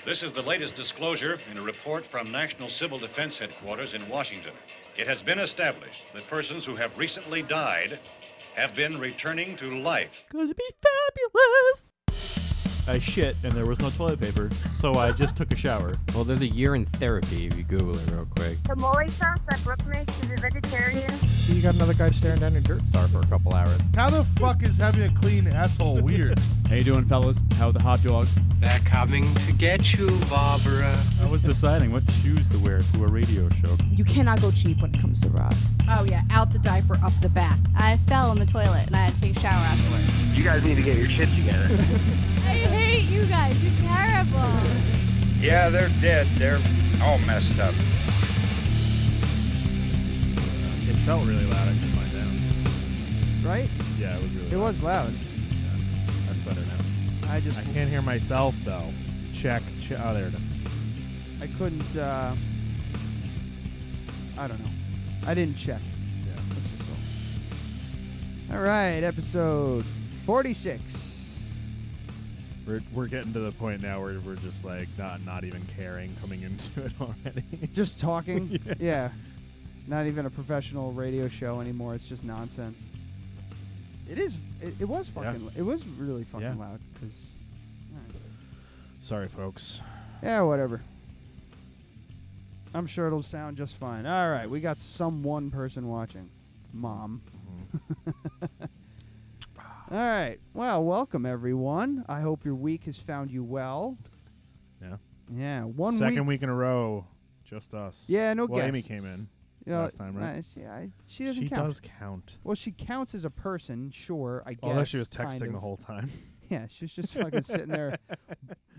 This is the latest disclosure in a report from National Civil Defense Headquarters in Washington. It has been established that persons who have recently died have been returning to life. Gonna be fabulous! I shit and there was no toilet paper, so I just took a shower. Well, there's a year in therapy if you Google it real quick. The mole sauce that Brooke makes is a vegetarian. You got another guy staring down your dirt star for a couple hours. How the fuck is having a clean asshole weird? How you doing, fellas? How are the hot dogs? They're coming to get you, Barbara. I was deciding what shoes to wear to a radio show. You cannot go cheap when it comes to bras. Oh yeah, out the diaper, up the back. I fell in the toilet and I had to take a shower afterwards. You guys need to get your shit together. I hate you guys. You're terrible. Yeah, they're dead. They're all messed up. It felt really loud. I turned mine down. Right? Yeah, it was really loud. It was loud. Yeah, that's better now. I can't hear myself, though. Check. Oh, there it is. I couldn't, I don't know. I didn't check. Yeah. All right, episode 46. We're getting to the point now where we're just like not even caring coming into it already. Just talking? Yeah. Yeah. Not even a professional radio show anymore. It's just nonsense. It is. It was fucking. Yeah. It was really fucking Yeah. loud. Cause, Sorry, folks. yeah, whatever. I'm sure it'll sound just fine. All right, we got one person watching. Mom. Mm-hmm. All right. Well, welcome everyone. I hope your week has found you well. Yeah. Yeah. Second week in a row, just us. Yeah, no well, guests. Amy came in last time, right? She doesn't She count. does count. Well, she counts as a person, sure, I guess. Although she was kind texting of. the whole time. Yeah, she's just fucking sitting there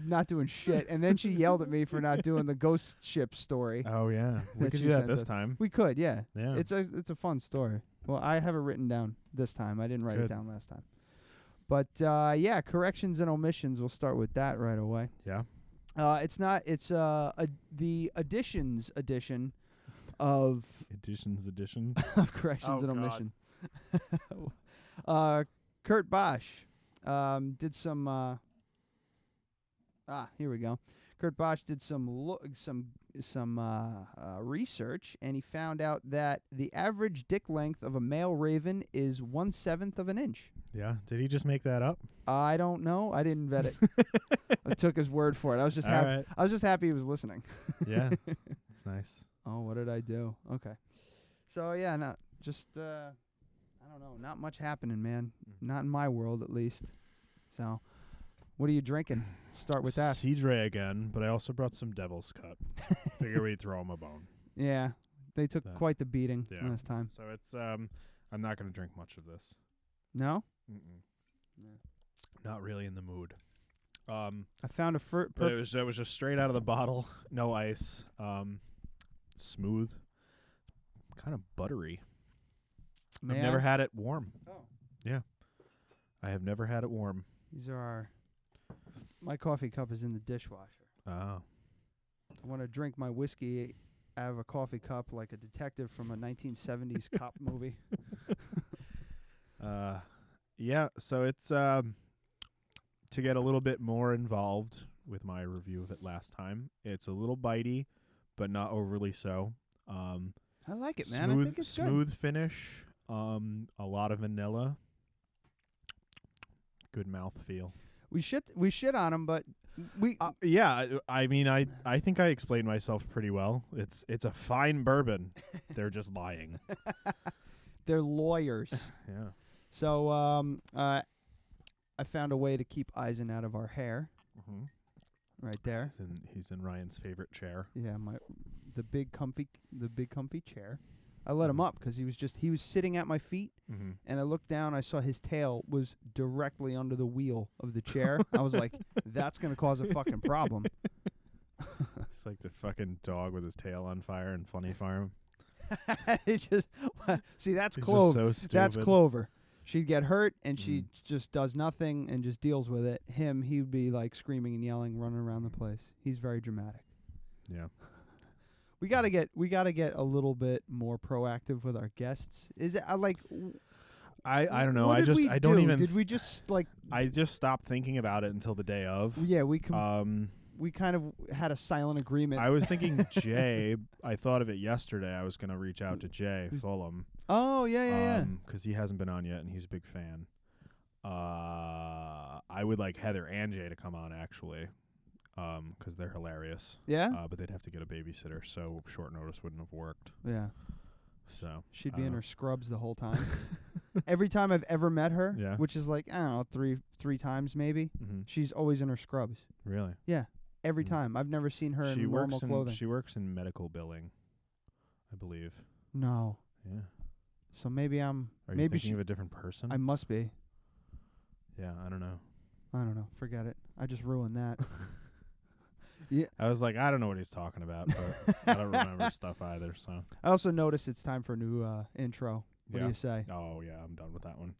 not doing shit. And then she yelled at me for not doing the ghost ship story. Oh, yeah. We that could she do that sent this us. time. We could, yeah. Yeah. It's a fun story. Well, I have it written down this time. I didn't write it Good. down last time. But, yeah, corrections and omissions. We'll start with that right away. Yeah. It's not. It's the additions edition of Edition. of corrections and omission. Kurt Bosch did some. Here we go. Kurt Bosch did some research, and he found out that the average dick length of a male raven is 1/7 of an inch. Yeah. Did he just make that up? I don't know. I didn't vet it. I took his word for it. I was just happy. Right. I was just happy he was listening. Yeah. It's nice. Oh, what did I do? Okay. So yeah, not just I don't know, not much happening, man. Not in my world, at least. So, what are you drinking? Start with that. Cidre again, but I also brought some Devil's Cut. Figure we'd throw him a bone. Yeah, they took quite the beating Yeah. last time. So it's I'm not going to drink much of this. No? Mm-mm. Not really in the mood. I found a But it was just straight out of the bottle, no ice, smooth, kind of buttery. I've never had it warm. Oh. Yeah. I have never had it warm. These are my coffee cup is in the dishwasher. Oh. I want to drink my whiskey out of a coffee cup like a detective from a 1970s cop movie. Yeah, so it's to get a little bit more involved with my review of it last time. It's a little bitey, but not overly so. I like it, man. I think it's smooth finish. A lot of vanilla. Good mouthfeel. We shit on them, but we yeah. I mean, I think I explained myself pretty well. It's a fine bourbon. They're just lying. They're lawyers. Yeah. So I found a way to keep Eisen out of our hair. Mm-hmm. Right there. He's in Ryan's favorite chair. Yeah, the big comfy chair. I let him up because he was sitting at my feet, and I looked down. I saw his tail was directly under the wheel of the chair. I was like, that's gonna cause a fucking problem. It's like the fucking dog with his tail on fire in Funny Farm. It just see that's Clover. So that's Clover. She'd get hurt and she just does nothing and just deals with it. He'd be like screaming and yelling, running around the place. He's very dramatic. Yeah. We gotta get a little bit more proactive with our guests. Is it like? I don't know. What did we I don't do? even. Did we just like? I just stopped thinking about it until the day of. Yeah, we we kind of had a silent agreement. I was thinking Jay. I thought of it yesterday. I was going to reach out to Jay Fulham. Oh, yeah. Because he hasn't been on yet, and he's a big fan. I would like Heather and Jay to come on, actually, because they're hilarious. Yeah? But they'd have to get a babysitter, so short notice wouldn't have worked. Yeah. So she'd be in her scrubs the whole time. Every time I've ever met her, which is like, I don't know, three times maybe, she's always in her scrubs. Really? Yeah. Every time. I've never seen her in normal clothing. She works in medical billing, I believe. No. Yeah. So maybe I'm... Are you thinking of a different person? I must be. Yeah, I don't know. Forget it. I just ruined that. Yeah. I was like, I don't know what he's talking about, but I don't remember stuff either. So I also noticed it's time for a new intro. What do you say? Oh, yeah, I'm done with that one.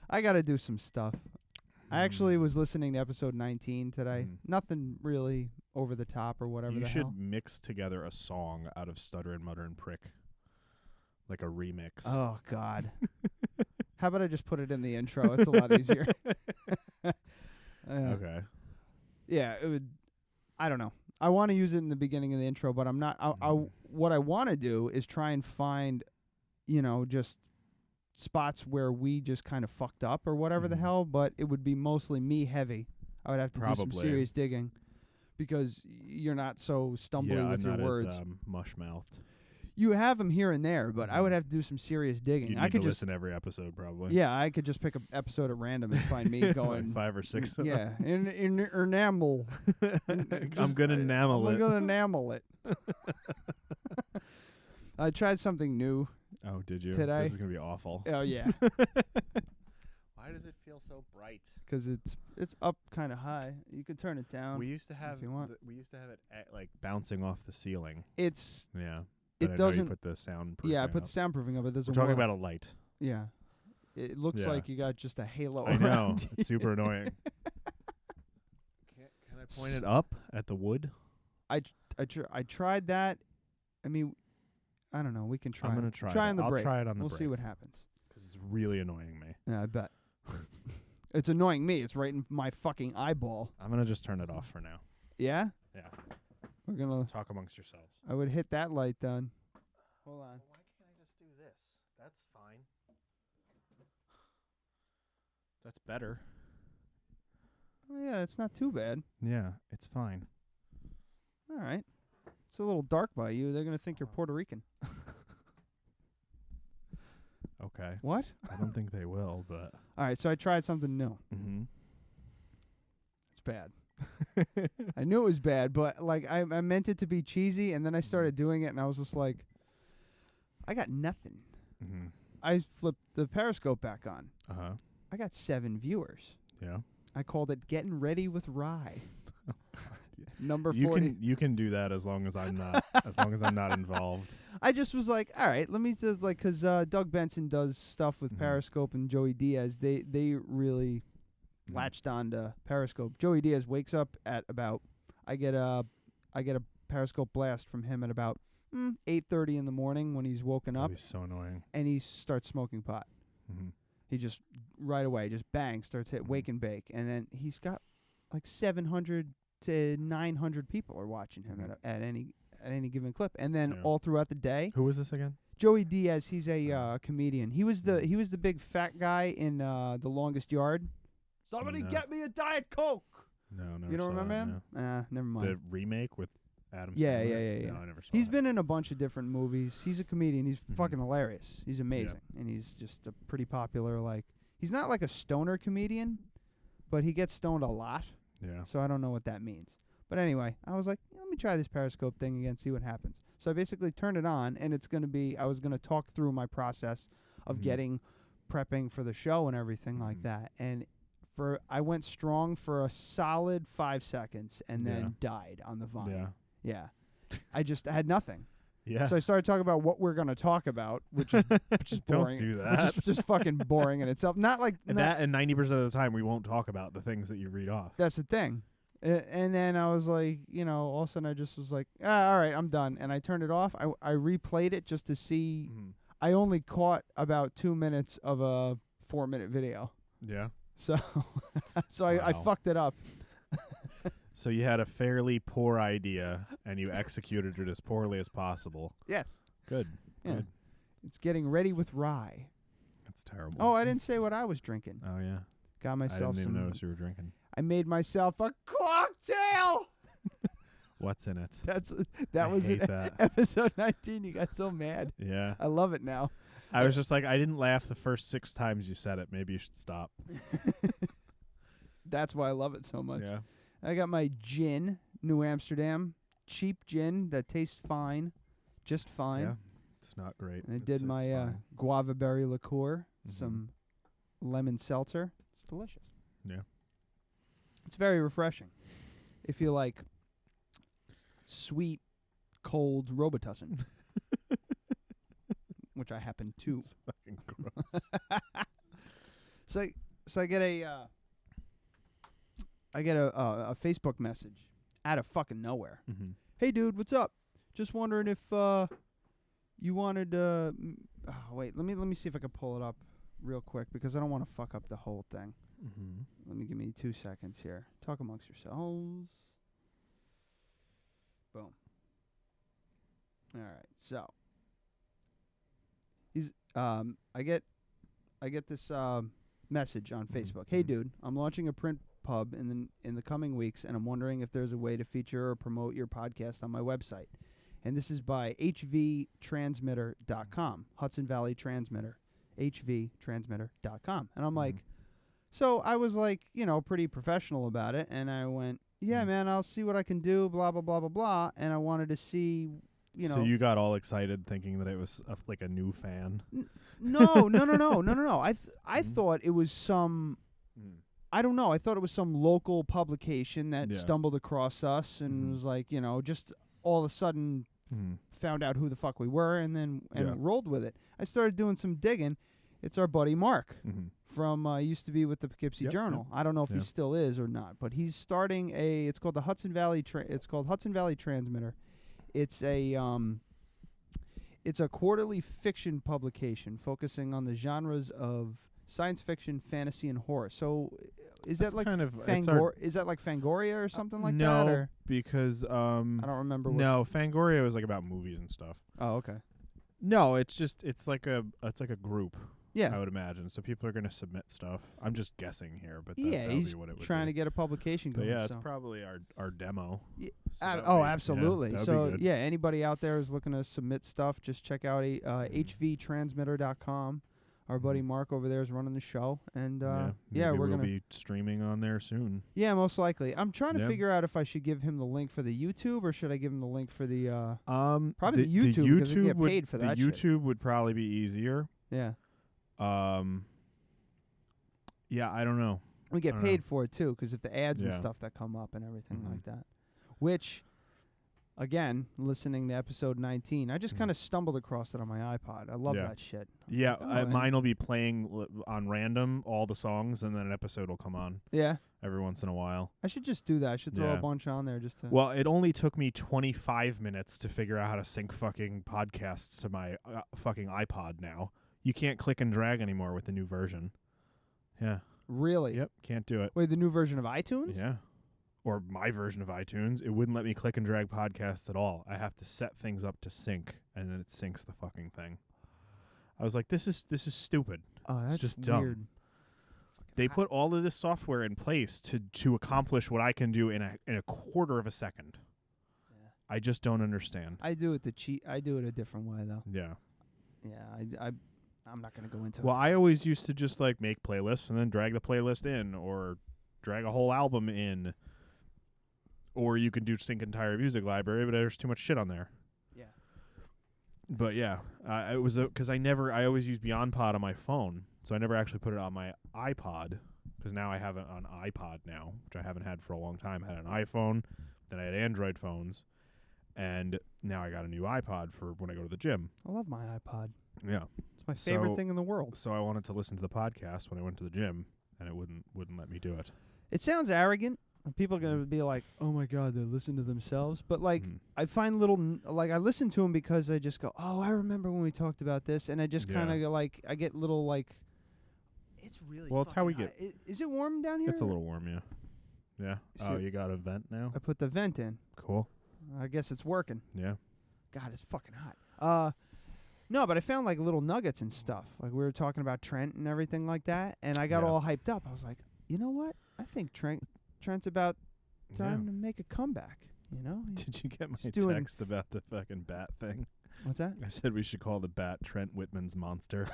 I got to do some stuff. I actually was listening to episode 19 today. Nothing really over the top or whatever You the should hell. mix together a song out of Stutter and Mutter and Prick. Like a remix. Oh, God. How about I just put it in the intro? It's a lot easier. Okay. Yeah, it would. I don't know. I want to use it in the beginning of the intro, but I'm not. What I want to do is try and find, just spots where we just kind of fucked up or whatever the hell. But it would be mostly me heavy. I would have to do some serious digging because you're not so stumbling with your words. As mush-mouthed. You have them here and there, but I would have to do some serious digging. I could listen to every episode, probably. Yeah, I could just pick an episode at random and find me going like 5 or 6. Yeah, in enamel. I'm gonna enamel it. I'm gonna enamel it. I tried something new. Oh, did you? Today? This is gonna be awful. Oh yeah. Why does it feel so bright? Because it's up kind of high. You could turn it down. We used to have if you want. We used to have it like bouncing off the ceiling. It's yeah. It doesn't. You put the soundproofing. Yeah, I put the soundproofing up. It doesn't. We're talking work. about a light. Yeah. It looks like you got just a halo. I know. around It's super annoying. Can I point it up at the wood? I tried that. I mean, I don't know. We can try. I'm gonna try. Try on the I'll break. try it on the We'll break. see what happens. Because it's really annoying me. Yeah, I bet. It's annoying me. It's right in my fucking eyeball. I'm gonna just turn it off for now. Yeah. Yeah. We're gonna talk amongst yourselves. I would hit that light then. Hold on. Why can't I just do this? That's fine. That's better. Oh yeah, it's not too bad. Yeah, it's fine. All right. It's a little dark by you. They're gonna think you're Puerto Rican. Okay. What? I don't think they will, but. All right, so I tried something new. Mm-hmm. It's bad. I knew it was bad, but like I meant it to be cheesy, and then I started doing it, and I was just like, I got nothing. Mm-hmm. I flipped the Periscope back on. Uh-huh. I got 7 viewers. Yeah. I called it Getting Ready with Rye. Number 40. You can do that as long as I'm not involved. I just was like, all right, let me just like, because Doug Benson does stuff with Periscope and Joey Diaz. They really latched on to Periscope. Joey Diaz wakes up at about, I get a Periscope blast from him at about 8:30 in the morning when he's woken up. He's so annoying. And he starts smoking pot. Mm-hmm. He just right away just bang starts hit wake and bake, and then he's got like 700 to 900 people are watching him at any given clip, and then all throughout the day. Who was this again? Joey Diaz. He's a comedian. He was the big fat guy in The Longest Yard. Somebody get me a Diet Coke. No, you don't remember him? No. Never mind. The remake with Adam Yeah. Sandler? No, I never saw He's that. been in a bunch of different movies. He's a comedian. He's fucking hilarious. He's amazing, and he's just a pretty popular. Like, he's not like a stoner comedian, but he gets stoned a lot. Yeah. So I don't know what that means. But anyway, I was like, let me try this Periscope thing again, see what happens. So I basically turned it on, and it's going to be, I was going to talk through my process of prepping for the show and everything like that. And I went strong for a solid 5 seconds and then died on the vine. Yeah. I had nothing. Yeah. So I started talking about what we're going to talk about, which is boring. Don't do that. Which is just fucking boring in itself. Not like that, and 90% of the time we won't talk about the things that you read off. That's the thing. And then I was like, all of a sudden I just was like, all right, I'm done. And I turned it off. I replayed it just to see. I only caught about 2 minutes of a 4-minute video. Yeah. So I fucked it up. So you had a fairly poor idea, and you executed it as poorly as possible. Yes. Good. Yeah. Good. It's getting ready with rye. That's terrible. Oh, I didn't say what I was drinking. Oh, yeah. Got myself I didn't some. even notice you were drinking. I made myself a cocktail. What's in it? That was hate in that. episode 19. You got so mad. Yeah. I love it now. I was just like, I didn't laugh the first 6 times you said it. Maybe you should stop. That's why I love it so much. Yeah. I got my gin, New Amsterdam, cheap gin that tastes fine, just fine. Yeah. It's not great. And I did my guava berry liqueur, some lemon seltzer. It's delicious. Yeah. It's very refreshing. If you like sweet, cold Robitussin, which I happen to. It's fucking gross. So I get a Facebook message out of fucking nowhere. Mm-hmm. Hey, dude, what's up? Just wondering if you wanted wait, let me see if I can pull it up real quick because I don't want to fuck up the whole thing. Mm-hmm. Give me 2 seconds here. Talk amongst yourselves. Boom. All right. So he's I get this message on Facebook. Hey, dude, I'm launching a print pub in the coming weeks, and I'm wondering if there's a way to feature or promote your podcast on my website. And this is by hvtransmitter.com, Hudson Valley Transmitter, hvtransmitter.com. And I'm like, so I was like, pretty professional about it, and I went, yeah, man, I'll see what I can do, blah, blah, blah, blah, blah. And I wanted to see, So you got all excited thinking that it was like a new fan? No. I thought it was some, I don't know. I thought it was some local publication that stumbled across us and was like, just all of a sudden found out who the fuck we were and then rolled with it. I started doing some digging. It's our buddy Mark from used to be with the Poughkeepsie Journal. I don't know if he still is or not, but he's starting it's called the Hudson Valley Transmitter. It's a quarterly fiction publication focusing on the genres of science fiction, fantasy, and horror. So is that like is that like Fangoria or something like that? No, because I don't remember. No, Fangoria was like about movies and stuff. Oh, okay. No, it's like a group. Yeah, I would imagine. So people are going to submit stuff. I'm just guessing here, but that would he's be what it would trying be. to get a publication going. But yeah, it's probably our demo. Yeah. So Absolutely. Yeah, so yeah, anybody out there who's looking to submit stuff, just check out hvtransmitter.com. Our buddy Mark over there is running the show, and we're we'll gonna be streaming on there soon. Yeah, most likely. I'm trying to figure out if I should give him the link for the YouTube or should I give him the link for the probably the YouTube because we get paid for that. The YouTube would probably be easier. Yeah. Yeah, I don't know. We get paid for it too because if the ads and stuff that come up and everything like that, which. Again, listening to episode 19, I just kind of stumbled across it on my iPod. I love that shit. Yeah, mine will be playing on random all the songs, and then an episode will come on. Yeah. Every once in a while. I should just do that. I should throw a bunch on there just to. Well, it only took me 25 minutes to figure out how to sync fucking podcasts to my fucking iPod now. You can't click and drag anymore with the new version. Yeah. Really? Yep, can't do it. Wait, the new version of iTunes? Yeah. Or my version of iTunes, it wouldn't let me click and drag podcasts at all. I have to set things up to sync, and then it syncs the fucking thing. I was like, this is stupid. Oh, that's it's just weird. Dumb. They put all of this software in place to accomplish what I can do in a quarter of a second. Yeah. I just don't understand. I do it I do it a different way though. Yeah. Yeah, I'm not gonna go into it. Well, I always used to just like make playlists and then drag the playlist in, or drag a whole album in. Or you can do sync entire music library, but there's too much shit on there. Yeah. But yeah, it was because I always use BeyondPod on my phone, so I never actually put it on my iPod. Because now I have it on iPod now, which I haven't had for a long time. I had an iPhone, then I had Android phones, and now I got a new iPod for when I go to the gym. I love my iPod. Yeah, it's my favorite thing in the world. So I wanted to listen to the podcast when I went to the gym, and it wouldn't let me do it. It sounds arrogant. People are going to be like, oh, my God, they listen to themselves. But, like, I find I listen to them because I just go, oh, I remember when we talked about this. And I just kind of go, like, I get it's really well, it's how we get. Is it warm down here? It's a little warm, yeah. Yeah. See Oh, it? you got a vent now? I put the vent in. Cool. I guess it's working. Yeah. God, it's fucking hot. No, but I found like little nuggets and stuff. Like we were talking about Trent and everything like that, and I got all hyped up. I was like, you know what? I think Trent's about time to make a comeback. You know? Did you get my doing text about the fucking bat thing? What's that? I said we should call the bat Trent Whitman's monster.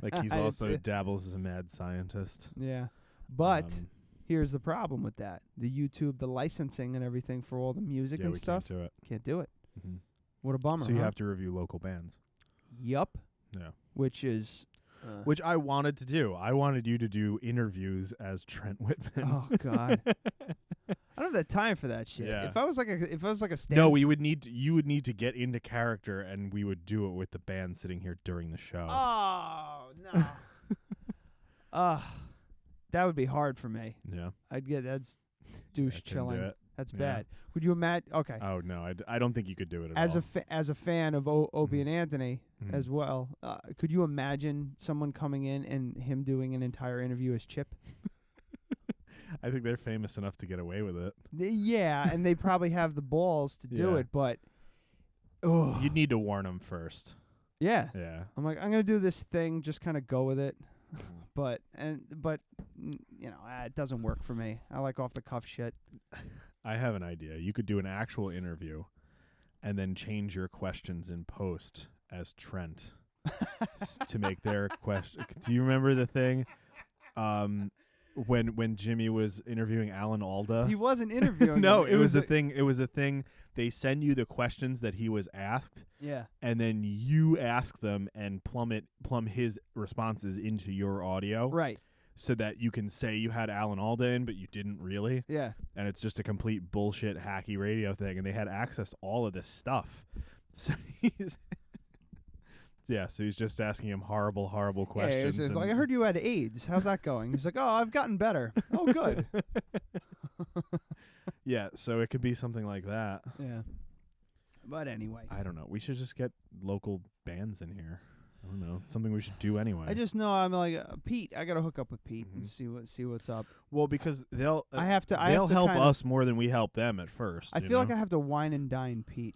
Like he's I did also too. dabbles as a mad scientist. Yeah. But here's the problem with that. The YouTube, the licensing and everything for all the music and stuff. Can't do it. Can't do it. Mm-hmm. What a bummer. So you have to review local bands. Yup. Yeah. Which is... Which I wanted to do. I wanted you to do interviews as Trent Whitman. Oh God. I don't have the time for that shit. Yeah. If I was like a stand No, you would need to get into character, and we would do it with the band sitting here during the show. Oh no. That would be hard for me. Yeah. I'd get that's douche chilling. Do it. That's Yeah. bad. Would you imagine? Okay. Oh no, I don't think you could do it at As all. as a fan of Opie and Anthony Mhm. as well, could you imagine someone coming in and him doing an entire interview as Chip? I think they're famous enough to get away with it. Yeah, and they probably have the balls to do Yeah. it, but You'd need to warn them first. yeah. Yeah. I'm like, I'm gonna do this thing, just kind of go with it, but you know, it doesn't work for me. I like off the cuff shit. I have an idea. You could do an actual interview, and then change your questions in post as Trent to make their question. Do you remember the thing? When Jimmy was interviewing Alan Alda, He wasn't interviewing. no, him. it was a thing. It was a thing. They send you the questions that he was asked, Yeah. and then you ask them and plumb his responses into your audio, Right. so that you can say you had Alan Alda in, but you didn't really. Yeah. And it's just a complete bullshit hacky radio thing, and they had access to all of this stuff. So he's so he's just asking him horrible questions. Yeah, it's and like, I heard you had AIDS. How's that going? He's like, oh, I've gotten better. Oh, good. Yeah, so it could be something like that. Yeah. But anyway. I don't know. We should just get local bands in here. I don't know. Something we should do anyway. I just know I'm like Pete. I gotta hook up with Pete and see what's up. Well, because they'll they'll help us more than we help them at first. I feel like I have to wine and dine Pete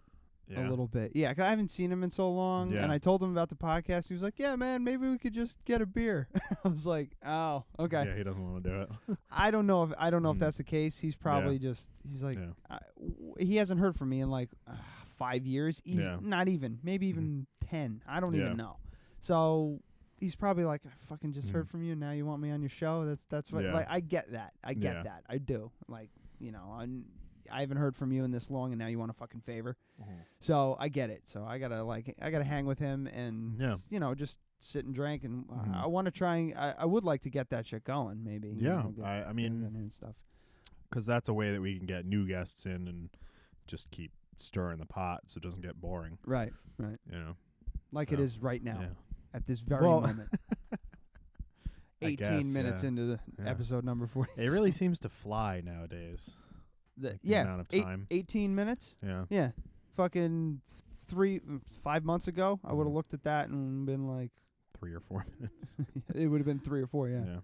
a little bit. Yeah, 'cause I haven't seen him in so long, Yeah. and I told him about the podcast. He was like, "Yeah, man, maybe we could just get a beer." I was like, "Oh, okay." Yeah, he doesn't want to do it. I don't know if that's the case. He's probably he's like he hasn't heard from me in like 5 years. Not even, maybe even 10. I don't even know. So he's probably like, I fucking just heard from you. Now you want me on your show. That's what. Like, I get that. I get that. I do. Like, you know, I haven't heard from you in this long, and now you want a fucking favor. So I get it. So I gotta hang with him and you know, just sit and drink. And I want to try. I would like to get that shit going. Maybe. Yeah. You know, I mean, and stuff. Because that's a way that we can get new guests in and just keep stirring the pot so it doesn't get boring. Right. Right. You know, like it is right now. Yeah. At this very moment. 18 minutes into the Yeah. episode number 40. It really seems to fly nowadays. The amount of time. 18 minutes? Yeah. Yeah. Fucking 5 months ago, I would have looked at that and been like 3 or 4 minutes. It would have been 3 or 4, yeah. Yeah.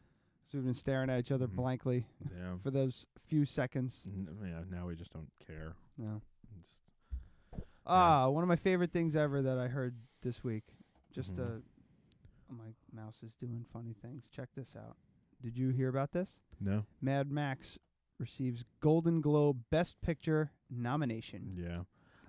So we've been staring at each other blankly for those few seconds. Yeah, now we just don't care. No. One of my favorite things ever that I heard this week. Just my mouse is doing funny things. Check this out. Did you hear about this? No. Mad Max receives Golden Globe Best Picture nomination. Yeah.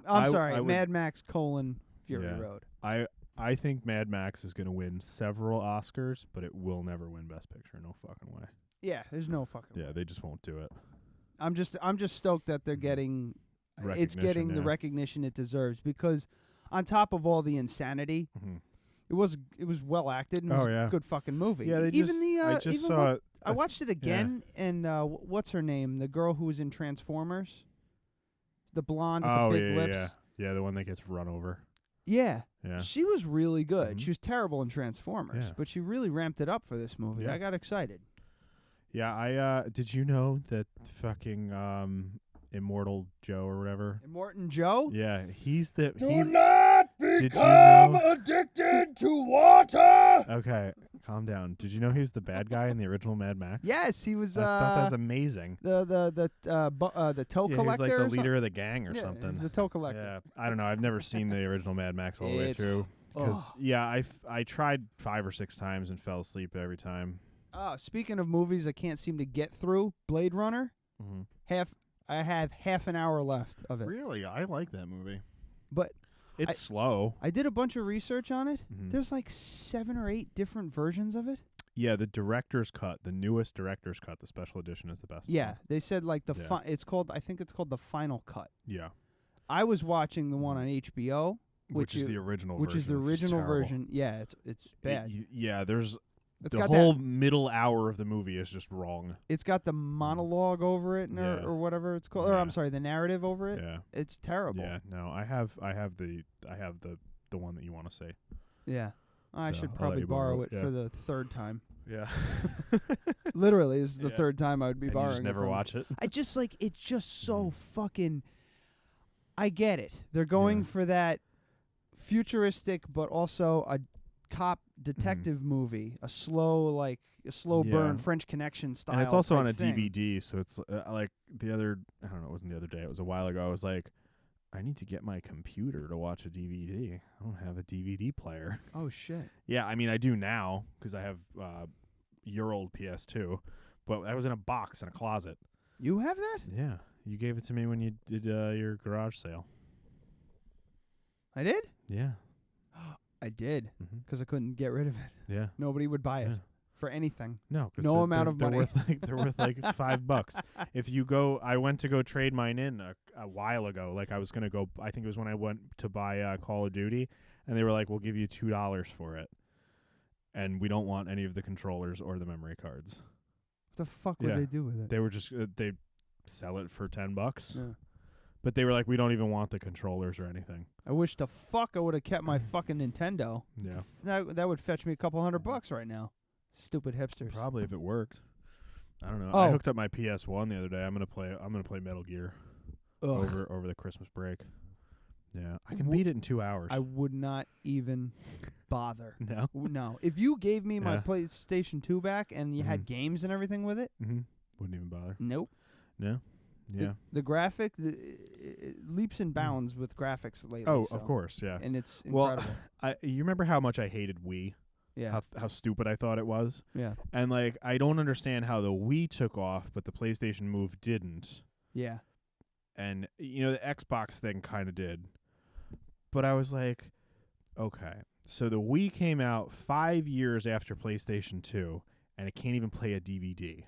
I'm sorry, Mad Max : Fury Road. I think Mad Max is going to win several Oscars, but it will never win Best Picture. No fucking way. Yeah, there's no fucking way. They just won't do it. I'm just stoked that they're getting it's getting the recognition it deserves, because on top of all the insanity, it was well acted and it was a good fucking movie. Yeah, I watched it again, and what's her name? The girl who was in Transformers, the blonde with the big lips. Yeah, the one that gets run over. Yeah. Yeah. She was really good. She was terrible in Transformers, but she really ramped it up for this movie. Yeah. I got excited. Yeah, I did you know that fucking Immortal Joe or whatever? Immortan Joe? Yeah, he's the Do not become addicted to water. Okay, calm down. Did you know he's the bad guy in the original Mad Max? Yes, he was. I thought that was amazing. The tow collector. He's like the or leader of the gang or yeah, something. He's the tow collector. Yeah, I don't know. I've never seen the original Mad Max all the way It's- through. Because I tried 5 or 6 times and fell asleep every time. Oh, speaking of movies I can't seem to get through, Blade Runner. Mm-hmm. I have half an hour left of it. Really, I like that movie. But it's slow. I did a bunch of research on it. Mhm. There's like 7 or 8 different versions of it. Yeah, the director's cut, the newest director's cut, the special edition is the best. Yeah, one. they said like the Yeah. it's called. I think it's called the final cut. Yeah. I was watching the one on HBO, Which is the original which version. is the which is original terrible. version. Yeah, it's bad. Yeah, there's It's the got whole middle hour of the movie is just wrong. It's got the monologue over it, Yeah. or whatever it's called. Or I'm sorry, the narrative over it. Yeah. It's terrible. Yeah, no, I have the one that you want to say. Yeah. I So, should I'll let probably you borrow it yeah. for the 3rd time. Yeah. Literally, this is the Yeah. 3rd time I would be And you borrowing just it never from. watch it? I just like it's just so fucking. I get it. They're going for that futuristic, but also a cop detective movie, a slow burn Yeah. French Connection style. And it's also type on a thing. DVD, so it's like the other. I don't know. It wasn't the other day. It was a while ago. I was like, I need to get my computer to watch a DVD. I don't have a DVD player. Oh shit. Yeah, I mean I do now because I have your old PS2, but I was in a box in a closet. You have that? Yeah, you gave it to me when you did your garage sale. I did? Yeah. I did, Mhm. because I couldn't get rid of it. Yeah. Nobody would buy it Yeah. for anything. No, 'cause no amount of they're money. They're worth like $5. If you go, I went to go trade mine in a while ago. Like I was gonna go. I think it was when I went to buy Call of Duty, and they were like, "We'll give you $2 for it," and we don't want any of the controllers or the memory cards. What the fuck would they do with it? They were just they sell it for $10. Yeah. But they were like, we don't even want the controllers or anything. I wish the fuck I would have kept my fucking Nintendo. Yeah. That would fetch me a couple $100 right now. Stupid hipsters. Probably if it worked. I don't know. Oh. I hooked up my PS1 the other day. I'm gonna play Metal Gear Ugh. over the Christmas break. Yeah, I can beat it in 2 hours. I would not even bother. No? No. If you gave me my Yeah. PlayStation 2 back and you had games and everything with it, Wouldn't even bother. nope. No. Yeah. The graphic, it leaps and bounds with graphics lately. Oh, so. of course, yeah. And it's well, incredible. you remember how much I hated Wii? Yeah. How stupid I thought it was? Yeah. And like I don't understand how the Wii took off, but the PlayStation Move didn't. Yeah. And you know the Xbox thing kind of did. But I was like, okay. So the Wii came out 5 years after PlayStation 2 and it can't even play a DVD.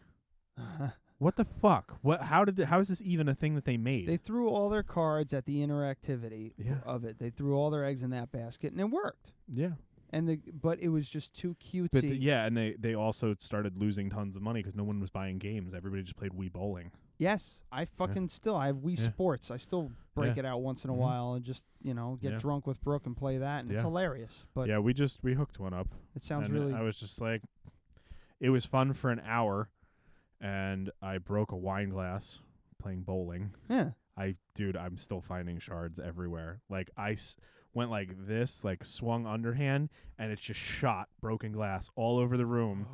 What the fuck? How is this even a thing that they made? They threw all their cards at the interactivity Yeah. of it. They threw all their eggs in that basket, and it worked. Yeah. But it was just too cutesy. But and they also started losing tons of money because no one was buying games. Everybody just played Wii Bowling. Yes, I fucking still. I have Wii Yeah. Sports. I still break Yeah. it out once in a Mhm. while and just get Yeah. drunk with Brooke and play that, and it's Yeah. hilarious. But yeah, we hooked one up. It sounds and really. I was just like, it was fun for an hour, and I broke a wine glass playing bowling. Yeah. I'm still finding shards everywhere. Like went like this, like swung underhand, and it's just shot broken glass all over the room.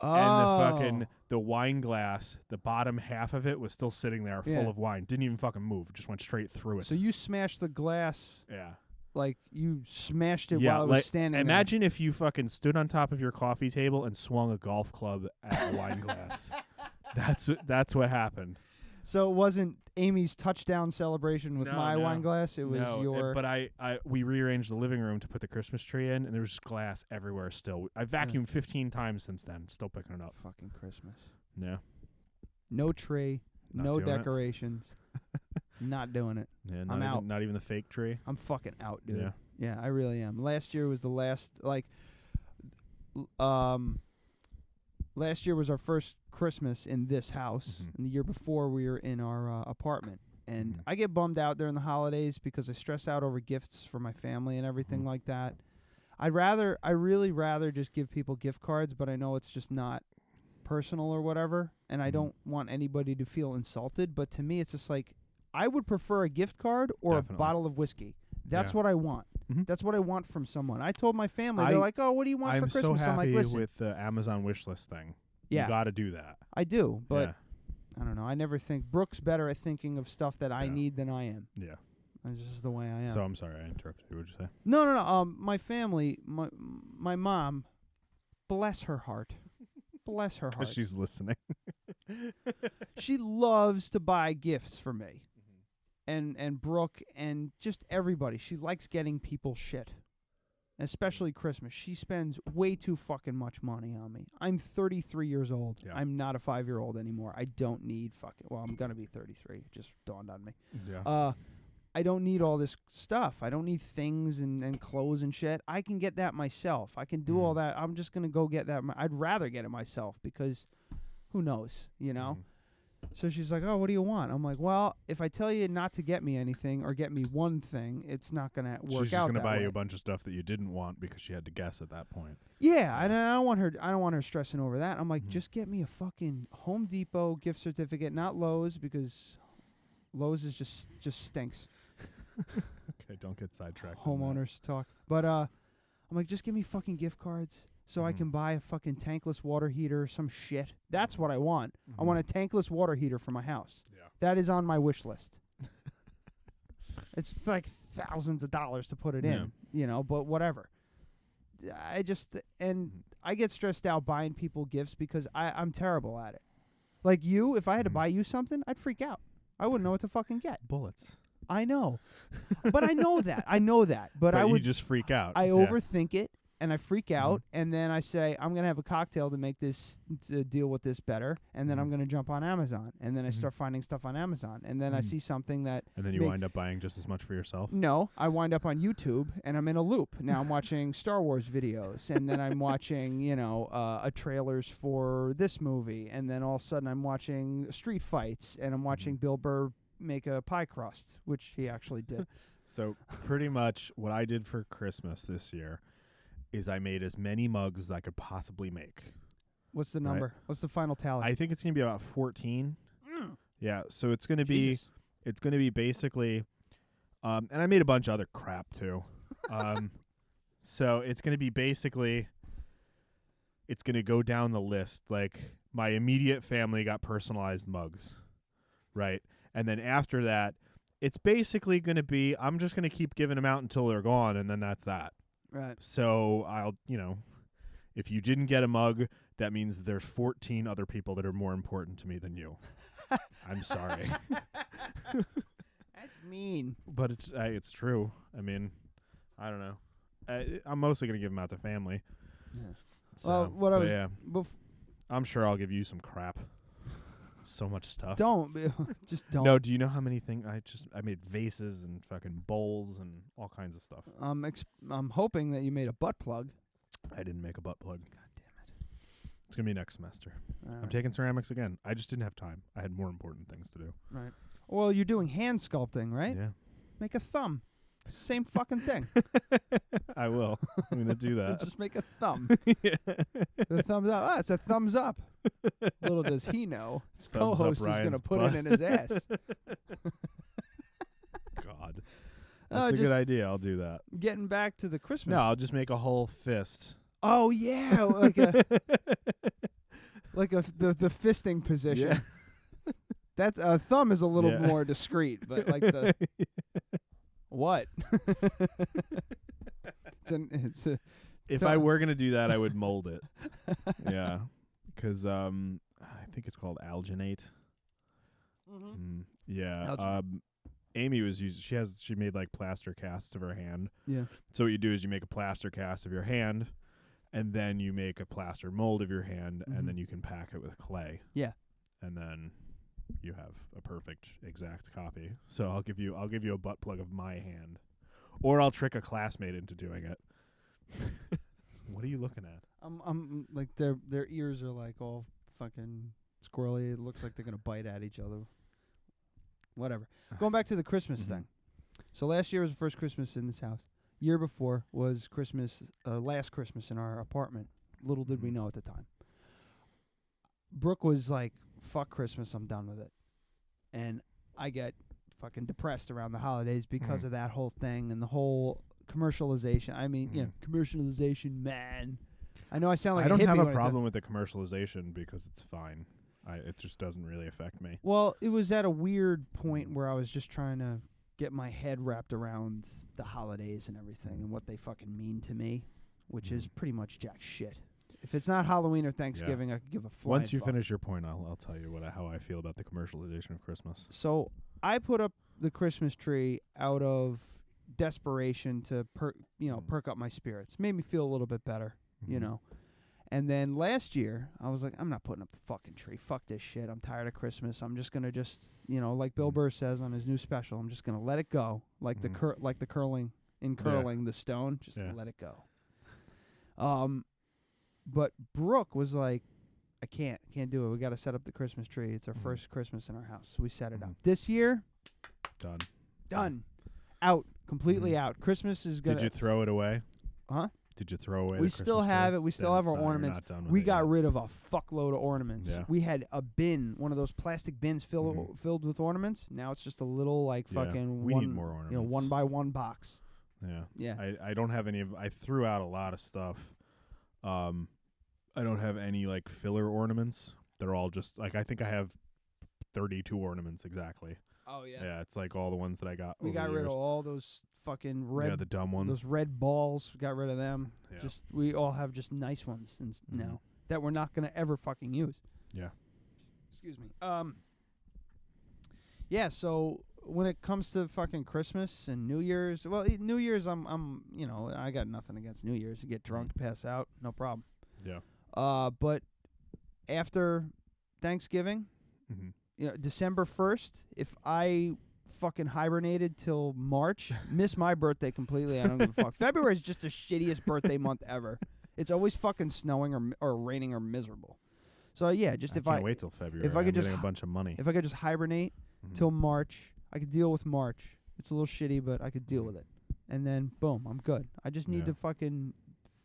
And the wine glass, the bottom half of it was still sitting there Yeah. full of wine. Didn't even fucking move. Just went straight through it. So you smashed the glass. Yeah. Like you smashed it Yeah, while it was like, standing. imagine if you fucking stood on top of your coffee table and swung a golf club at a wine glass. That's what happened. So it wasn't Amy's touchdown celebration with No, my no. wine glass. It was No, your. But we rearranged the living room to put the Christmas tree in, and there was just glass everywhere still. I vacuumed 15 times since then, still picking it up. Fucking Christmas. Yeah. No tree, Not no doing it. decorations. Not doing it. Yeah, I'm out. Not even the fake tree. I'm fucking out, dude. Yeah. Yeah, I really am. Last year was the last. Last year was our first Christmas in this house, and the year before we were in our apartment. And I get bummed out during the holidays because I stress out over gifts for my family and everything like that. I really rather just give people gift cards, but I know it's just not personal or whatever, and I don't want anybody to feel insulted. But to me, it's just like I would prefer a gift card or Definitely. a bottle of whiskey. That's Yeah. what I want. That's what I want from someone. I told my family, they're I- like, "Oh, what do you want for I'm Christmas?" so happy I'm like, "Listen, with the Amazon wish list thing. Yeah. You got to do that. I do, but Yeah. I don't know. I never think Brooke's better at thinking of stuff that I need than I am. Yeah. That's just the way I am. So I'm sorry I interrupted you. What'd you say? No. My family, my mom, bless her heart. Bless her heart. Because she's listening. She loves to buy gifts for me. And Brooke and just everybody. She likes getting people shit. Especially Christmas. She spends way too fucking much money on me. I'm 33 years old. Yeah. I'm not a 5-year-old anymore. I don't need well, I'm going to be 33. It just dawned on me. Yeah. I don't need all this stuff. I don't need things and clothes and shit. I can get that myself. I can do all that. I'm just going to go get that. I'd rather get it myself because who knows, you know? So she's like, "Oh, what do you want?" I'm like, "Well, if I tell you not to get me anything or get me one thing, it's not going to work out that way." She's just going to buy you a bunch of stuff that you didn't want because she had to guess at that point. Yeah, and I don't want her stressing over that. I'm like, "Just get me a fucking Home Depot gift certificate, not Lowe's, because Lowe's is just stinks." Okay, don't get sidetracked. on that. Homeowners talk. But I'm like, "Just give me fucking gift cards so I can buy a fucking tankless water heater, some shit." That's what I want. I want a tankless water heater for my house. Yeah. That is on my wish list. It's like thousands of dollars to put it in, you know, but whatever. I get stressed out buying people gifts because I'm terrible at it. Like you, if I had to buy you something, I'd freak out. I wouldn't know what to fucking get. Bullets. I know. But I know that. I know that. But I would you just freak out. I Yeah. overthink it, and I freak out, and then I say, I'm going to have a cocktail to make this, to deal with this better, and then I'm going to jump on Amazon, and then I start finding stuff on Amazon, and then I see something that... And then you wind up buying just as much for yourself? No, I wind up on YouTube, and I'm in a loop. Now I'm watching Star Wars videos, and then I'm watching, a trailers for this movie, and then all of a sudden I'm watching street fights, and I'm watching Bill Burr make a pie crust, which he actually did. So pretty much what I did for Christmas this year is I made as many mugs as I could possibly make. What's the number? What's the final tally? I think it's going to be about 14. Yeah, so it's going to be basically and I made a bunch of other crap too. So it's going to be basically it's going to go down the list. Like my immediate family got personalized mugs, right? And then after that, it's basically going to be I'm just going to keep giving them out until they're gone, and then that's that. Right. So I'll, if you didn't get a mug, that means there's 14 other people that are more important to me than you. I'm sorry. That's mean. But it's true. I mean, I don't know. I'm mostly going to give them out to family. Yeah. So, what I was... yeah, I'm sure I'll give you some crap. So much stuff. Just don't. No, do you know how many things I made vases and fucking bowls and all kinds of stuff. I'm hoping that you made a butt plug. I didn't make a butt plug. God damn it. It's going to be next semester. All I'm right. taking ceramics again. I just didn't have time. I had more important things to do. Right. Well, you're doing hand sculpting, right? Yeah. Make a thumb. Same fucking thing. I will. I'm going to do that. Just make a thumb. Yeah. The thumbs up. Ah, it's a thumbs up. Little does he know, his Thumbs up co-host is going to Ryan's put butt. it in his ass. God. That's a good idea. I'll do that. Getting back to the Christmas. No, I'll just make a whole fist. Oh, yeah. Like the fisting position. Yeah. That's a thumb is a little more discreet, but like the... What? If I were going to do that, I would mold it. Yeah. Because I think it's called alginate. Yeah. Alginate. Amy was using, she made like plaster casts of her hand. Yeah. So what you do is you make a plaster cast of your hand, and then you make a plaster mold of your hand, and then you can pack it with clay. Yeah. And then you have a perfect exact copy. So I'll give you a butt plug of my hand, or I'll trick a classmate into doing it. What are you looking at? I'm like their ears are like all fucking squirrely. It looks like they're gonna bite at each other. Whatever. Going back to the Christmas thing. So last year was the first Christmas in this house. Year before was Christmas, last Christmas in our apartment. Little did we know at the time. Brooke was like, "Fuck Christmas, I'm done with it," and I get fucking depressed around the holidays because of that whole thing and the whole commercialization. I mean, you know, commercialization, man. I know I sound like I don't a hippie have a when I problem with the commercialization because it's fine. It just doesn't really affect me. Well, it was at a weird point where I was just trying to get my head wrapped around the holidays and everything and what they fucking mean to me, which is pretty much jack shit. If it's not Halloween or Thanksgiving, I could give a flying Once you fuck. finish your point, I'll tell you how I feel about the commercialization of Christmas. So I put up the Christmas tree out of desperation to perk up my spirits. Made me feel a little bit better, you know. And then last year, I was like, I'm not putting up the fucking tree. Fuck this shit. I'm tired of Christmas. I'm just gonna like Bill Burr says on his new special, I'm just gonna let it go, like the curling the stone. Just let it go. But Brooke was like, I can't do it. We got to set up the Christmas tree. It's our first Christmas in our house. So we set it up. This year, done. Out. Completely out. Christmas is going to... Did you throw it away? Huh? Did you throw away We the still Christmas have tree? it. We still have our ornaments. We got rid of a fuckload of ornaments. Yeah. We had a bin, one of those plastic bins filled with ornaments. Now it's just a little fucking we need more ornaments. 1x1 box. Yeah. Yeah. I don't have any I threw out a lot of stuff. I don't have any filler ornaments. They're all just I think I have 32 ornaments exactly. Oh yeah. Yeah, it's all the ones that I got. We got rid of all those fucking red. Yeah, the dumb ones. Those red balls. We got rid of them. Yeah. We all have just nice ones now that we're not gonna ever fucking use. Yeah. Excuse me. Yeah. So when it comes to fucking Christmas and New Year's, well, New Year's, I'm I got nothing against New Year's. You get drunk, pass out, no problem. Yeah. But after Thanksgiving, December 1st, if I fucking hibernated till March, miss my birthday completely. I don't give a fuck. February is just the shittiest birthday month ever. It's always fucking snowing or raining or miserable. So yeah, just I can't wait till February. If I could I'm just getting a bunch of money. If I could just hibernate till March, I could deal with March. It's a little shitty, but I could deal with it. And then boom, I'm good. I just need to fucking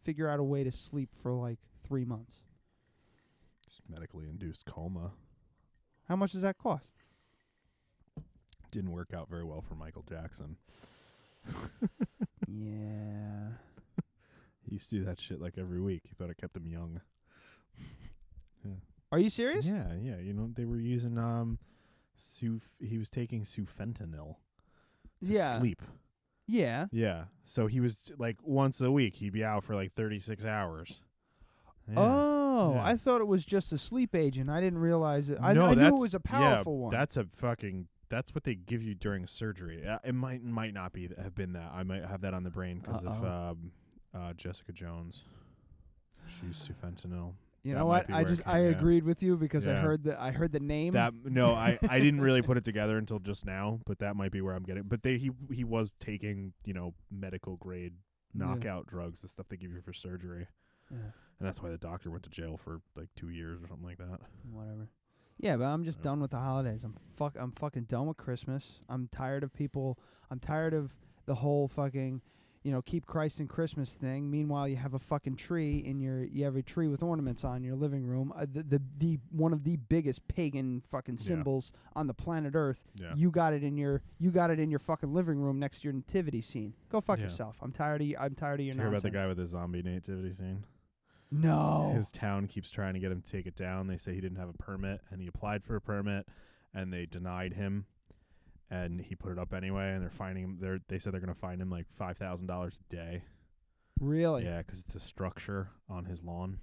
figure out a way to sleep for 3 months. It's medically induced coma. How much does that cost? Didn't work out very well for Michael Jackson. Yeah. He used to do that shit every week. He thought it kept him young. Yeah. Are you serious? Yeah. They were using he was taking sufentanil to sleep. Yeah. Yeah. So he was once a week he'd be out for 36 hours. Yeah. Oh, yeah. I thought it was just a sleep agent. I didn't realize it. I knew it was a powerful one. That's what they give you during surgery. It might not have been that. I might have that on the brain because of Jessica Jones. She used sufentanil. You know what? I agreed with you because I heard the name. I didn't really put it together until just now, but that might be where I'm getting. But he was taking medical grade knockout drugs, the stuff they give you for surgery. Yeah. And that's why the doctor went to jail for 2 years or something like that. Whatever. Yeah, but I'm just done with the holidays. I'm fucking done with Christmas. I'm tired of people. I'm tired of the whole fucking, keep Christ in Christmas thing. Meanwhile, you have a fucking tree you have a tree with ornaments on your living room. The one of the biggest pagan fucking symbols on the planet Earth. Yeah. You got it in your fucking living room next to your nativity scene. Go fuck yourself. I'm tired of your nonsense. Hear about the guy with the zombie nativity scene? No. His town keeps trying to get him to take it down. They say he didn't have a permit, and he applied for a permit, and they denied him. And he put it up anyway, and they're finding him. They said they're going to fine him $5,000 a day. Really? Yeah, because it's a structure on his lawn.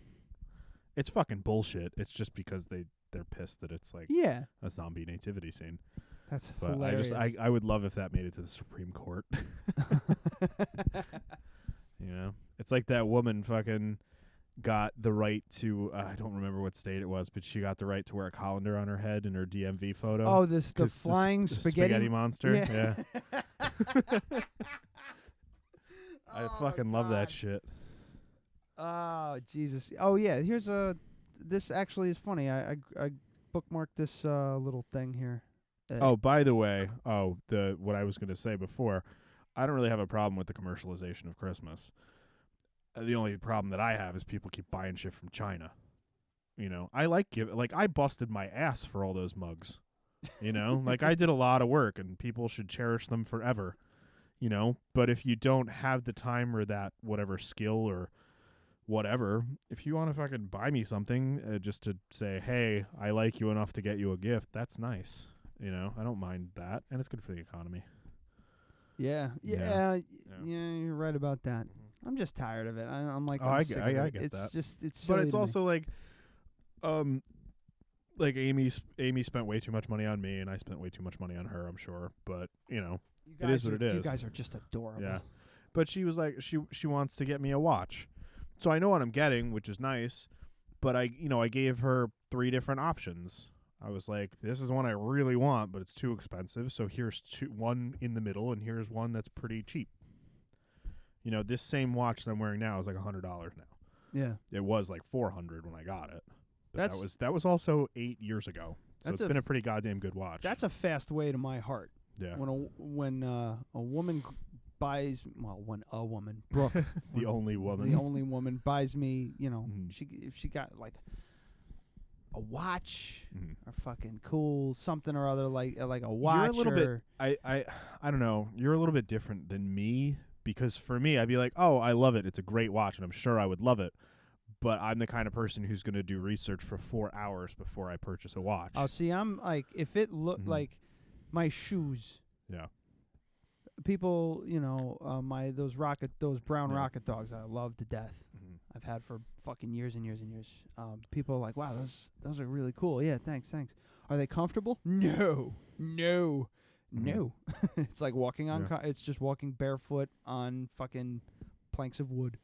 It's fucking bullshit. It's just because they're pissed that it's a zombie nativity scene. That's but hilarious. I would love if that made it to the Supreme Court. It's like that woman fucking got the right to I don't remember what state it was, but she got the right to wear a colander on her head in her DMV photo. Oh, the flying spaghetti monster. Yeah. I fucking love that shit. Oh, Jesus. Oh, yeah. Here's this actually is funny. I bookmarked this little thing here. Oh, by the way, what I was going to say before, I don't really have a problem with the commercialization of Christmas. The only problem that I have is people keep buying shit from China. I I busted my ass for all those mugs. I did a lot of work, and people should cherish them forever. you know. But if you don't have the time or that whatever skill or whatever, if you want to fucking buy me something just to say, hey, I like you enough to get you a gift, that's nice. You know, I don't mind that, and it's good for the economy. Yeah, you're right about that. I'm just tired of it. I'm like, I sick get of it. that. It's just, it's but silly it's to me. also like Amy spent way too much money on me, and I spent way too much money on her, I'm sure. But you know, it is what it is. You guys are just adorable. Yeah, but she was like, she wants to get me a watch, so I know what I'm getting, which is nice. But I gave her 3 different options. I was like, this is one I really want, but it's too expensive. So here's one in the middle, and here's one that's pretty cheap. You know, this same watch that I'm wearing now is like $100 now. Yeah. It was like $400 when I got it. But That's that was also 8 years ago. So it's been a pretty goddamn good watch. That's a fast way to my heart. Yeah. When a woman buys, when a woman, Brooke, the only woman buys me, you know, if she got like a watch or fucking cool something or other, like a watch. You're a little bit. I don't know. You're a little bit different than me, because for me, I'd be like, oh, I love it. It's a great watch, and I'm sure I would love it. But I'm the kind of person who's going to do research for 4 hours before I purchase a watch. Oh, see, I'm like, if it looked like my shoes. Yeah. People, you know, those brown rocket dogs I love to death. I've had for fucking years and years and years. People are like, wow, those are really cool. Yeah, thanks. Are they comfortable? No. It's like walking on. It's just walking barefoot on fucking planks of wood.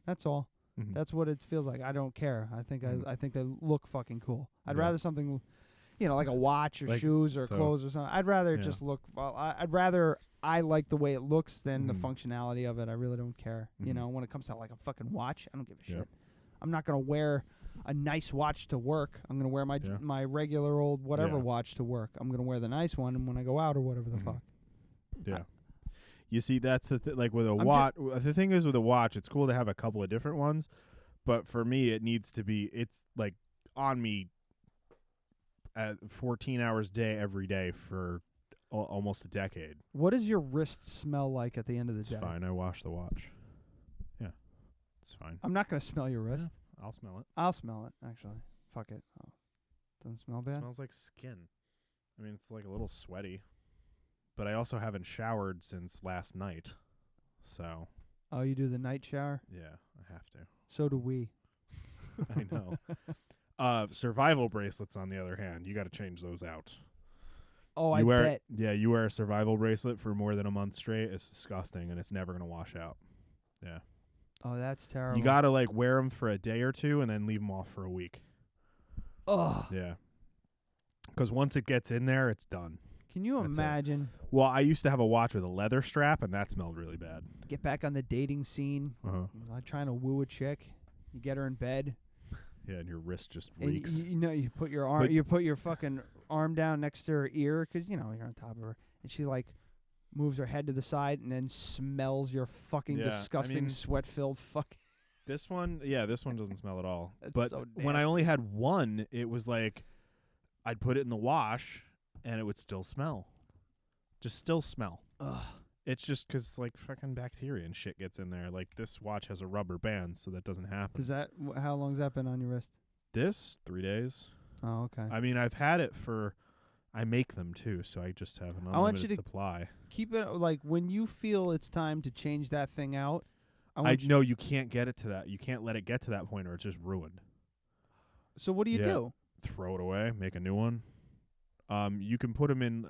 That's all. That's what it feels like. I don't care. I think I think they look fucking cool. I'd rather something, you know, like a watch or like shoes or clothes or something. I'd rather just look. I'd rather I like the way it looks than the functionality of it. I really don't care. You know, when it comes to like a fucking watch, I don't give a shit. I'm not gonna wear a nice watch to work. I'm gonna wear my regular old whatever watch to work. I'm gonna wear the nice one, and when I go out or whatever the fuck. Yeah. You see, that's the like with a watch. The thing is with a watch, it's cool to have a couple of different ones, but for me, it needs to be. It's like on me at 14 hours a day every day for almost a decade. What does your wrist smell like at the end of the day? It's fine. I wash the watch. Yeah, it's fine. I'm not gonna smell your wrist. Yeah, I'll smell it. I'll smell it. Actually, fuck it. Oh. Doesn't smell bad. It smells like skin. I mean, it's like a little sweaty. But I also haven't showered since last night, so. Oh, you do the night shower? Yeah, I have to. So do we. I know. Survival bracelets, on the other hand, you got to change those out. Oh, I bet. Yeah, you wear a survival bracelet for more than a month straight. It's disgusting, and it's never going to wash out. Yeah. Oh, that's terrible. You got to, like, wear them for a day or two and then leave them off for a week. Ugh. Yeah. Because once it gets in there, it's done. Can you imagine? Well, I used to have a watch with a leather strap, and that smelled really bad. Get back on the dating scene. You're like trying to woo a chick. You get her in bed. Yeah, and your wrist just reeks. And you know, you put your arm, you put your fucking arm down next to her ear, because you know you're on top of her, and she like moves her head to the side and then smells your fucking disgusting sweat-filled fucking. This one doesn't smell at all. That's but so when I only had one, it was like I'd put it in the wash. And it would still smell. Just still smell. Ugh. It's just because, like, fucking bacteria and shit gets in there. Like, this watch has a rubber band, so that doesn't happen. How long's that been on your wrist? This? 3 days. Oh, okay. I mean, I've had it for... I make them, too, so I just have an unlimited supply. Keep it, like, when you feel it's time to change that thing out... No, you can't get it to that. You can't let it get to that point, or it's just ruined. So what do you do? Throw it away. Make a new one. You can put them in.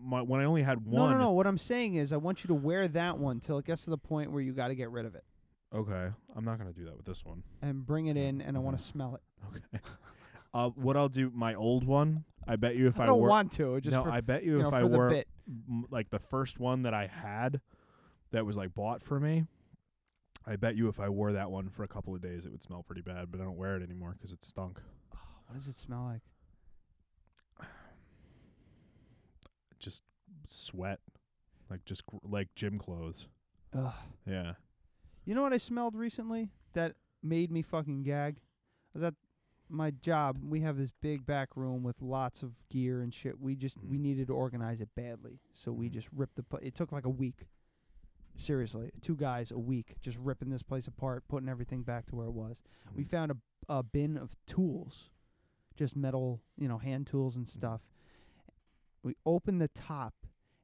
When I only had one. No. What I'm saying is, I want you to wear that one till it gets to the point where you got to get rid of it. Okay, I'm not gonna do that with this one. And bring it in, and I want to smell it. Okay. What I'll do, my old one. I bet you if I don't want to. Just I bet you if I wore like the first one that I had, that was like bought for me. I bet you if I wore that one for a couple of days, it would smell pretty bad. But I don't wear it anymore because it stunk. Oh, what does it smell like? Just sweat, like just like gym clothes. Ugh. Yeah. You know what I smelled recently that made me fucking gag? I was at my job, we have this big back room with lots of gear and shit. We needed to organize it badly, so we just ripped it took like a week. Seriously, 2 guys a week just ripping this place apart, putting everything back to where it was. We found a bin of tools, just metal, hand tools and stuff. We opened the top,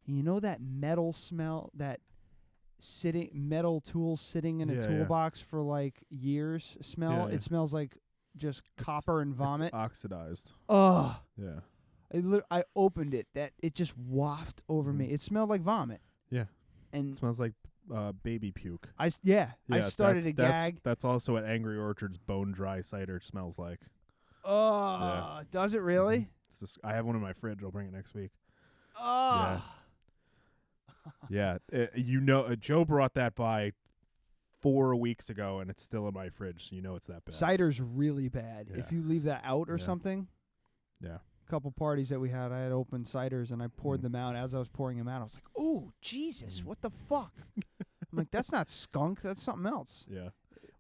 and you know that metal smell, that metal tools sitting in a toolbox for like years smell? It smells like just copper and vomit. It's oxidized. Ugh. Yeah. I opened it. It just wafted over me. It smelled like vomit. Yeah. And it smells like baby puke. I started to gag. That's also what Angry Orchard's bone dry cider smells like. Oh, does it really? It's just, I have one in my fridge. I'll bring it next week. Oh. Yeah. Joe brought that by 4 weeks ago, and it's still in my fridge, so it's that bad. Cider's really bad. Yeah. If you leave that out or something. Yeah. A couple parties that we had, I had open ciders, and I poured them out. As I was pouring them out, I was like, "Oh, Jesus, what the fuck?" I'm like, "That's not skunk. That's something else." Yeah.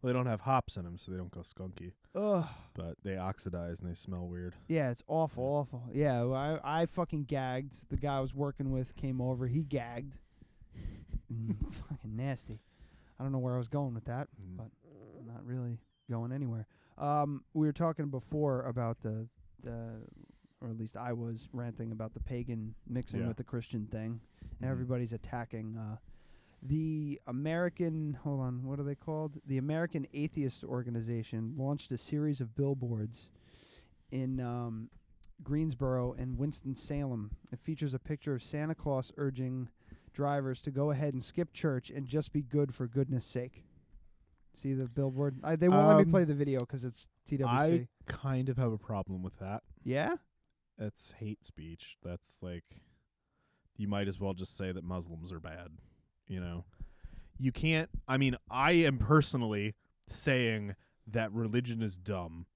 Well, they don't have hops in them, so they don't go skunky. Ugh. But they oxidize, and they smell weird. Yeah, it's awful. Yeah, well, I fucking gagged. The guy I was working with came over. He gagged. Fucking nasty. I don't know where I was going with that, but not really going anywhere. We were talking before about the or at least I was ranting about the pagan mixing with the Christian thing. And everybody's attacking the American, what are they called? The American Atheist Organization launched a series of billboards in Greensboro and Winston-Salem. It features a picture of Santa Claus urging drivers to go ahead and skip church and just be good for goodness sake. See the billboard? They won't let me play the video because it's TWC. I kind of have a problem with that. Yeah? That's hate speech. That's like, you might as well just say that Muslims are bad. You can't. I mean, I am personally saying that religion is dumb,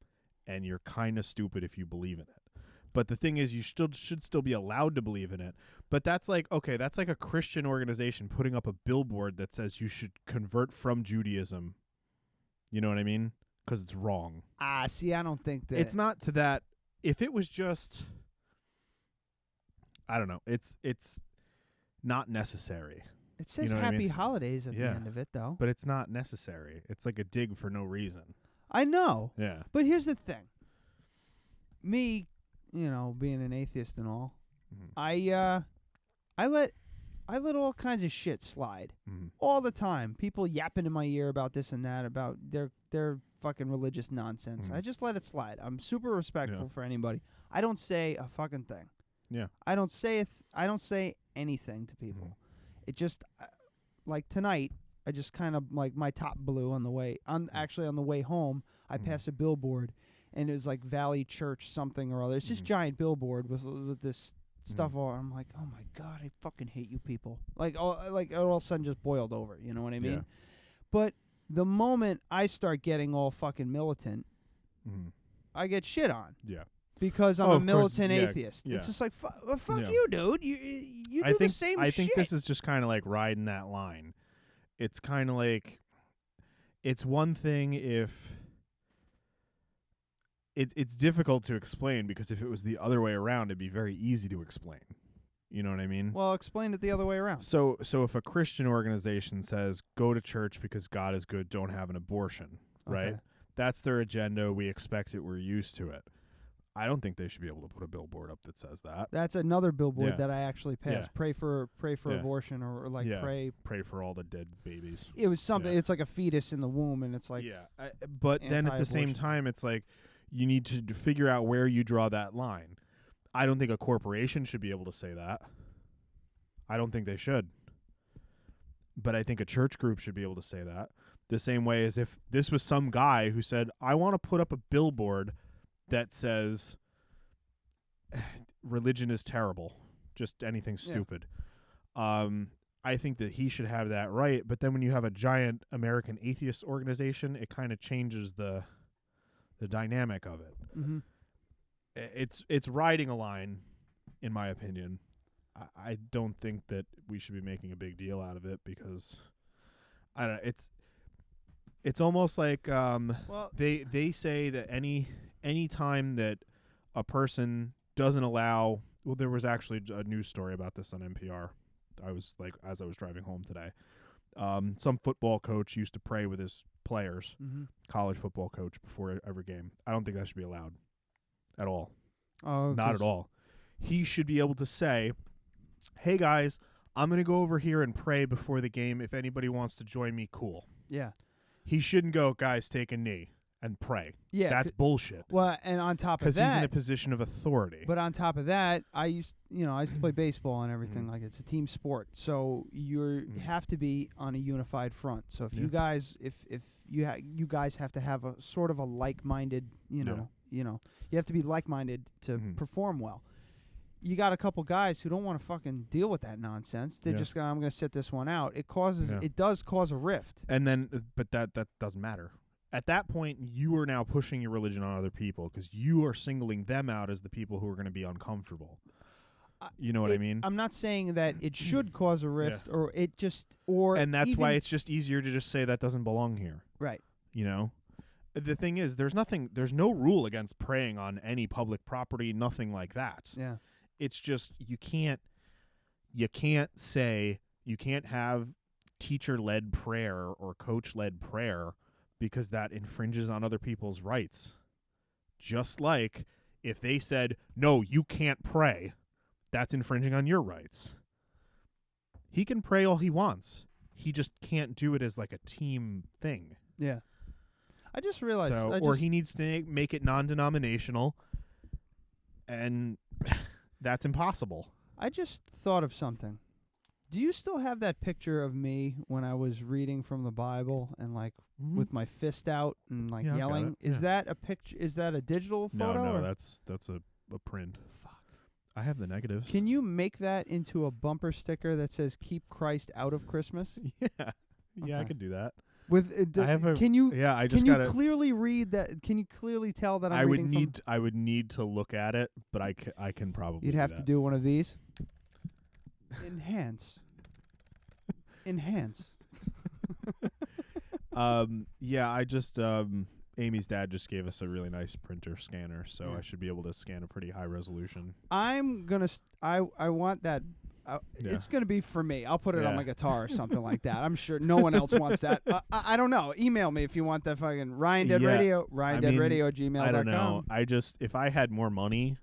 and you're kind of stupid if you believe in it. But the thing is, you should still be allowed to believe in it. But that's like, okay, that's like a Christian organization putting up a billboard that says you should convert from Judaism. You know what I mean? Because it's wrong. See, I don't think that. It's not to that. If it was just, I don't know. It's not necessary. It says Happy Holidays at the end of it, though. But it's not necessary. It's like a dig for no reason. I know. Yeah. But here's the thing. Me, being an atheist and all, I let all kinds of shit slide all the time. People yapping in my ear about this and that, about their fucking religious nonsense. I just let it slide. I'm super respectful for anybody. I don't say a fucking thing. Yeah. I don't say anything to people. It just like tonight, I just kind of like my top blew on the way. Actually on the way home, I passed a billboard, and it was like Valley Church something or other. It's just giant billboard with this stuff all. I'm like, oh my god, I fucking hate you people. Like all of a sudden just boiled over. You know what I mean? Yeah. But the moment I start getting all fucking militant, I get shit on. Yeah. Because I'm a militant course, atheist. Yeah. It's just like, fuck you, dude. You do the same shit. I think this is just kind of like riding that line. It's kind of like, it's one thing if it's difficult to explain, because if it was the other way around, it'd be very easy to explain. You know what I mean? Well, explain it the other way around. So if a Christian organization says, go to church because God is good, don't have an abortion, right? That's their agenda. We expect it. We're used to it. I don't think they should be able to put a billboard up that says that. That's another billboard that I actually passed. Pray for abortion, or like pray for all the dead babies. It was something. It's like a fetus in the womb, and it's like but then at the same time, it's like you need to figure out where you draw that line. I don't think a corporation should be able to say that. I don't think they should. But I think a church group should be able to say that. The same way as if this was some guy who said, I want to put up a billboard that says religion is terrible, just anything stupid. I think that he should have that right. But then when you have a giant American atheist organization, it kind of changes the dynamic of it. It's riding a line, in my opinion. I don't think that we should be making a big deal out of it, because I don't know, it's almost like they say that any any time that a person doesn't allow, well, there was actually a news story about this on NPR. I was like, as I was driving home today, some football coach used to pray with his players, college football coach, before every game. I don't think that should be allowed at all. Oh, not at all. He should be able to say, hey guys, I'm going to go over here and pray before the game. If anybody wants to join me, cool. Yeah. He shouldn't go, guys, take a knee and pray. Yeah. That's bullshit. Well, and on top of that, because he's in a position of authority. But on top of that, I used to play baseball and everything. Like, it's a team sport, so you have to be on a unified front. So if you guys, if you guys have to have a sort of a like-minded, you have to be like-minded to perform well. You got a couple guys who don't want to fucking deal with that nonsense. They're just going, I'm going to sit this one out. It does cause a rift. And then, but that doesn't matter. At that point, you are now pushing your religion on other people because you are singling them out as the people who are going to be uncomfortable. You know what I mean? I'm not saying that it should cause a rift or it just, or and that's even why it's just easier to just say that doesn't belong here. Right. You know? The thing is, there's no rule against praying on any public property, nothing like that. Yeah. It's just you can't have teacher-led prayer or coach-led prayer because that infringes on other people's rights. Just like if they said, no, you can't pray, that's infringing on your rights. He can pray all he wants. He just can't do it as like a team thing. Yeah. I just realized. He needs to make it non-denominational, and that's impossible. I just thought of something. Do you still have that picture of me when I was reading from the Bible and like with my fist out and like yelling? Is that a picture? Is that a digital photo? No, that's a print. Fuck. I have the negatives. Can you make that into a bumper sticker that says "Keep Christ out of Christmas"? Yeah, I could do that. With I have can you clearly read that? Can you clearly tell that I'm reading I would need to look at it, but I can probably. You'd have to do one of these. Enhance. I just Amy's dad just gave us a really nice printer scanner, so I should be able to scan a pretty high resolution. I'm gonna. I want that. It's gonna be for me. I'll put it on my guitar or something like that. I'm sure no one else wants that. I don't know. Email me if you want that fucking ryandeadradio. ryandeadradio@gmail.com. I don't know. If I had more money,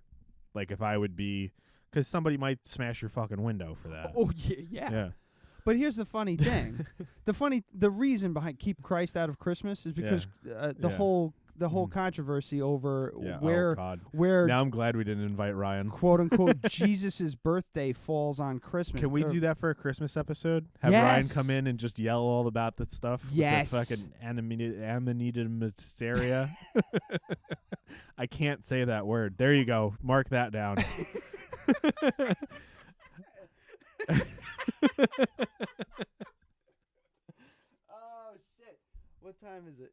like if I would be, because somebody might smash your fucking window for that. Oh yeah. But here's the funny thing. The reason behind Keep Christ Out of Christmas is because the whole controversy over where now I'm glad we didn't invite Ryan. Quote unquote Jesus's birthday falls on Christmas. Can we do that for a Christmas episode? Have Ryan come in and just yell all about that stuff? Yes. With the fucking Amanita Mysteria. I can't say that word. There you go. Mark that down. Oh shit! What time is it?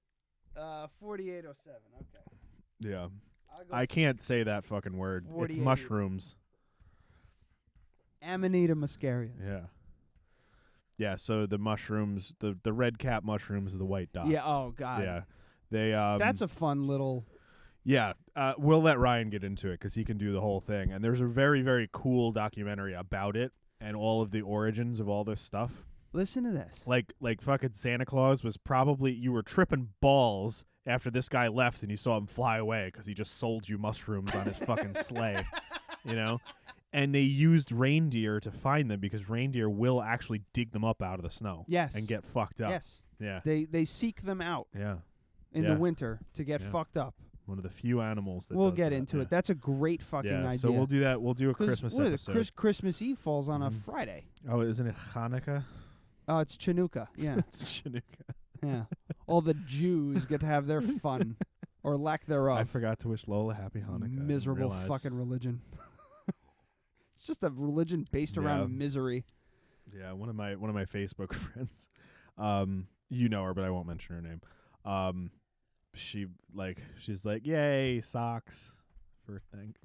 48:07. Okay. Yeah. I can't say that fucking word. It's mushrooms. Amanita muscaria. Yeah. Yeah. So the mushrooms, the red cap mushrooms, are the white dots. Yeah. Oh god. Yeah. They. That's a fun little. Yeah, we'll let Ryan get into it because he can do the whole thing. And there's a very, very cool documentary about it and all of the origins of all this stuff. Listen to this. Like fucking Santa Claus was probably, you were tripping balls after this guy left and you saw him fly away because he just sold you mushrooms on his fucking sleigh, you know? And they used reindeer to find them because reindeer will actually dig them up out of the snow. Yes. And get fucked up. Yes. Yeah. They seek them out. Yeah. In the winter to get fucked up. One of the few animals that we'll does get that. into it. That's a great fucking idea. So we'll do that. We'll do a Christmas episode. Christmas Eve falls on a Friday. Oh, isn't it Hanukkah? Oh, it's Chanukah. Yeah. It's Chanukah. Yeah. All the Jews get to have their fun or lack thereof. I forgot to wish Lola happy Hanukkah. Miserable fucking religion. It's just a religion based around misery. Yeah, one of my Facebook friends. You know her, but I won't mention her name. She's like, yay, socks for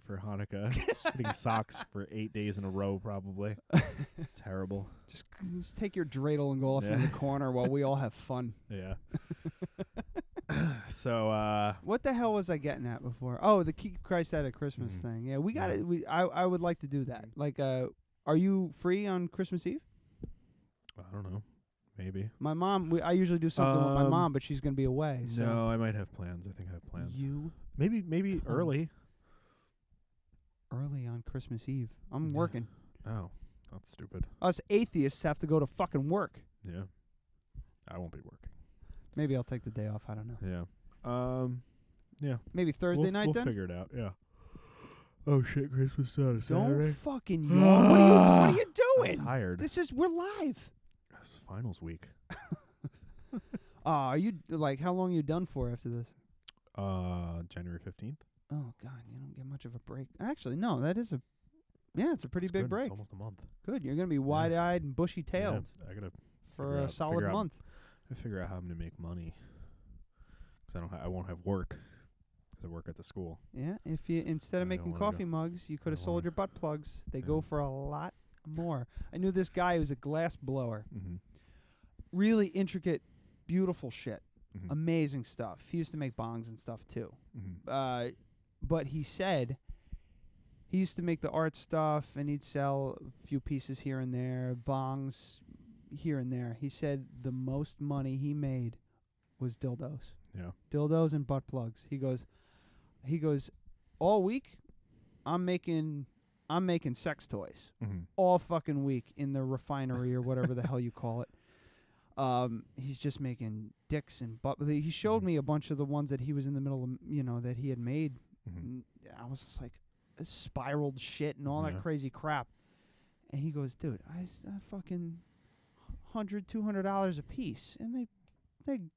Hanukkah. She's getting socks for 8 days in a row, probably. It's terrible. Just take your dreidel and go off in the corner while we all have fun. Yeah. So what the hell was I getting at before? Oh, the Keep Christ Out at Christmas thing. Yeah, we got it. I would like to do that. Like, are you free on Christmas Eve? I don't know. Maybe. My mom. I usually do something with my mom, but she's gonna be away. So. No, I might have plans. I think I have plans. You maybe early. Early on Christmas Eve. I'm working. Oh, that's stupid. Us atheists have to go to fucking work. Yeah. I won't be working. Maybe I'll take the day off. I don't know. Yeah. Yeah. Maybe Thursday night we'll then? We'll figure it out. Yeah. Oh shit! Christmas is on a Saturday. Don't fucking yawn. What are you doing? I'm tired. We're live. It's finals week. Are you how long are you done for after this? January 15th. Oh God, you don't get much of a break. Actually, no, that is it's a pretty big good. break. It's almost a month. Good, you're gonna be wide-eyed and bushy-tailed I gotta for a solid month. I figure out how I'm gonna make money because I won't have work because I work at the school. Yeah, if you instead of making coffee mugs, you could have sold your butt plugs. They go for a lot more. I knew this guy who was a glass blower. Mm-hmm. Really intricate, beautiful shit. Mm-hmm. Amazing stuff. He used to make bongs and stuff too. Mm-hmm. But he said he used to make the art stuff and he'd sell a few pieces here and there, bongs here and there. He said the most money he made was dildos. Yeah. Dildos and butt plugs. He goes, all week I'm making sex toys. Mm-hmm. All fucking week in the refinery or whatever the hell you call it. He's just making dicks and butt. He showed me a bunch of the ones that he was in the middle of, that he had made. Mm-hmm. I was just like, spiraled shit and all that crazy crap. And he goes, dude, I fucking $100, $200 a piece, and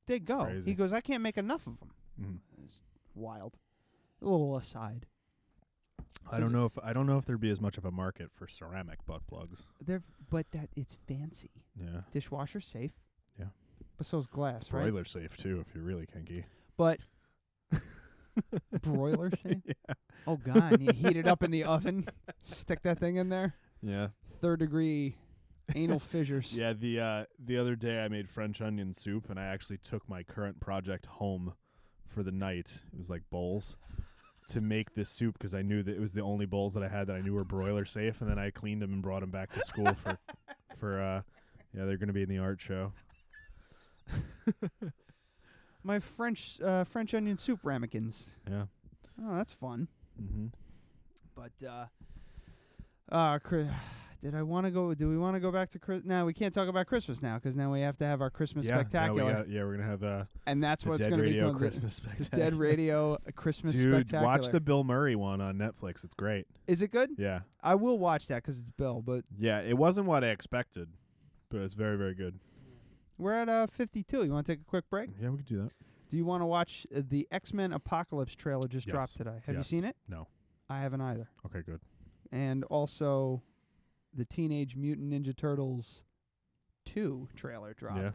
they go. Crazy. He goes, I can't make enough of them. Mm-hmm. It's wild. A little aside. I don't know if there'd be as much of a market for ceramic butt plugs. But it's fancy. Yeah. Dishwasher safe. Yeah. But so's glass, right? Broiler safe too, if you're really kinky. But broiler safe? Yeah. Oh God, you heat it up in the oven, stick that thing in there. Yeah. 3rd degree anal fissures. Yeah, the other day I made French onion soup and I actually took my current project home for the night. It was like bowls to make this soup because I knew that it was the only bowls that I had that I knew were broiler safe, and then I cleaned them and brought them back to school for they're going to be in the art show. My French onion soup ramekins. Yeah. Oh, that's fun. Mm-hmm. But did I want to go? Do we want to go back to Christmas? No, we can't talk about Christmas now because now we have to have our Christmas spectacular. We're gonna have and that's what's going to be Christmas spectacular. Dead Radio Christmas spectacular. Dude, watch the Bill Murray one on Netflix. It's great. Is it good? Yeah. I will watch that because it's Bill. But yeah, it wasn't what I expected, but it's very, very good. We're at 52. You want to take a quick break? Yeah, we could do that. Do you want to watch the X-Men Apocalypse trailer just dropped today? Have you seen it? No. I haven't either. Okay, good. And also the Teenage Mutant Ninja Turtles 2 trailer dropped. Yeah.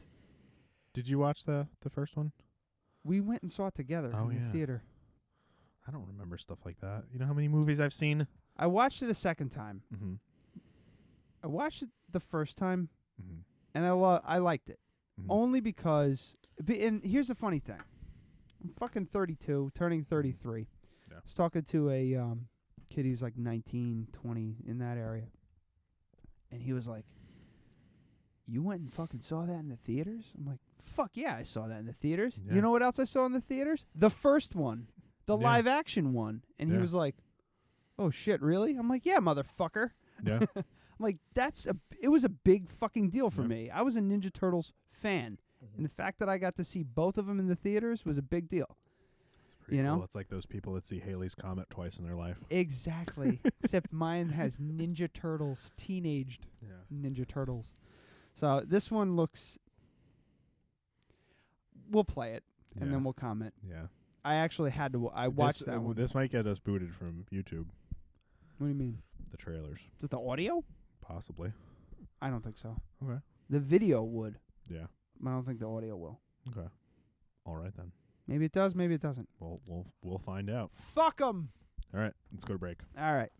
Did you watch the first one? We went and saw it together in the theater. I don't remember stuff like that. You know how many movies I've seen? I watched it a second time. Mm-hmm. I watched it the first time, mm-hmm. and I liked it. Mm-hmm. Only because... And here's the funny thing. I'm fucking 32, turning 33. Yeah. I was talking to a kid who's like 19, 20, in that area. And he was like, you went and fucking saw that in the theaters? I'm like, fuck yeah, I saw that in the theaters. Yeah. You know what else I saw in the theaters? The first one. The live action one. And he was like, oh shit, really? I'm like, yeah, motherfucker. Yeah. I'm like, it was a big fucking deal for me. I was a Ninja Turtles fan. And the fact that I got to see both of them in the theaters was a big deal. You know? It's like those people that see Halley's Comet twice in their life. Exactly. Except mine has Ninja Turtles, teenaged Ninja Turtles. So this one looks... We'll play it, and then we'll comment. Yeah. I actually had to... I watched that one. This might get us booted from YouTube. What do you mean? The trailers. Just the audio? Possibly. I don't think so. Okay. The video would. Yeah. But I don't think the audio will. Okay. All right, then. Maybe it does, maybe it doesn't. Well, we'll find out. Fuck 'em! All right, let's go to break. All right.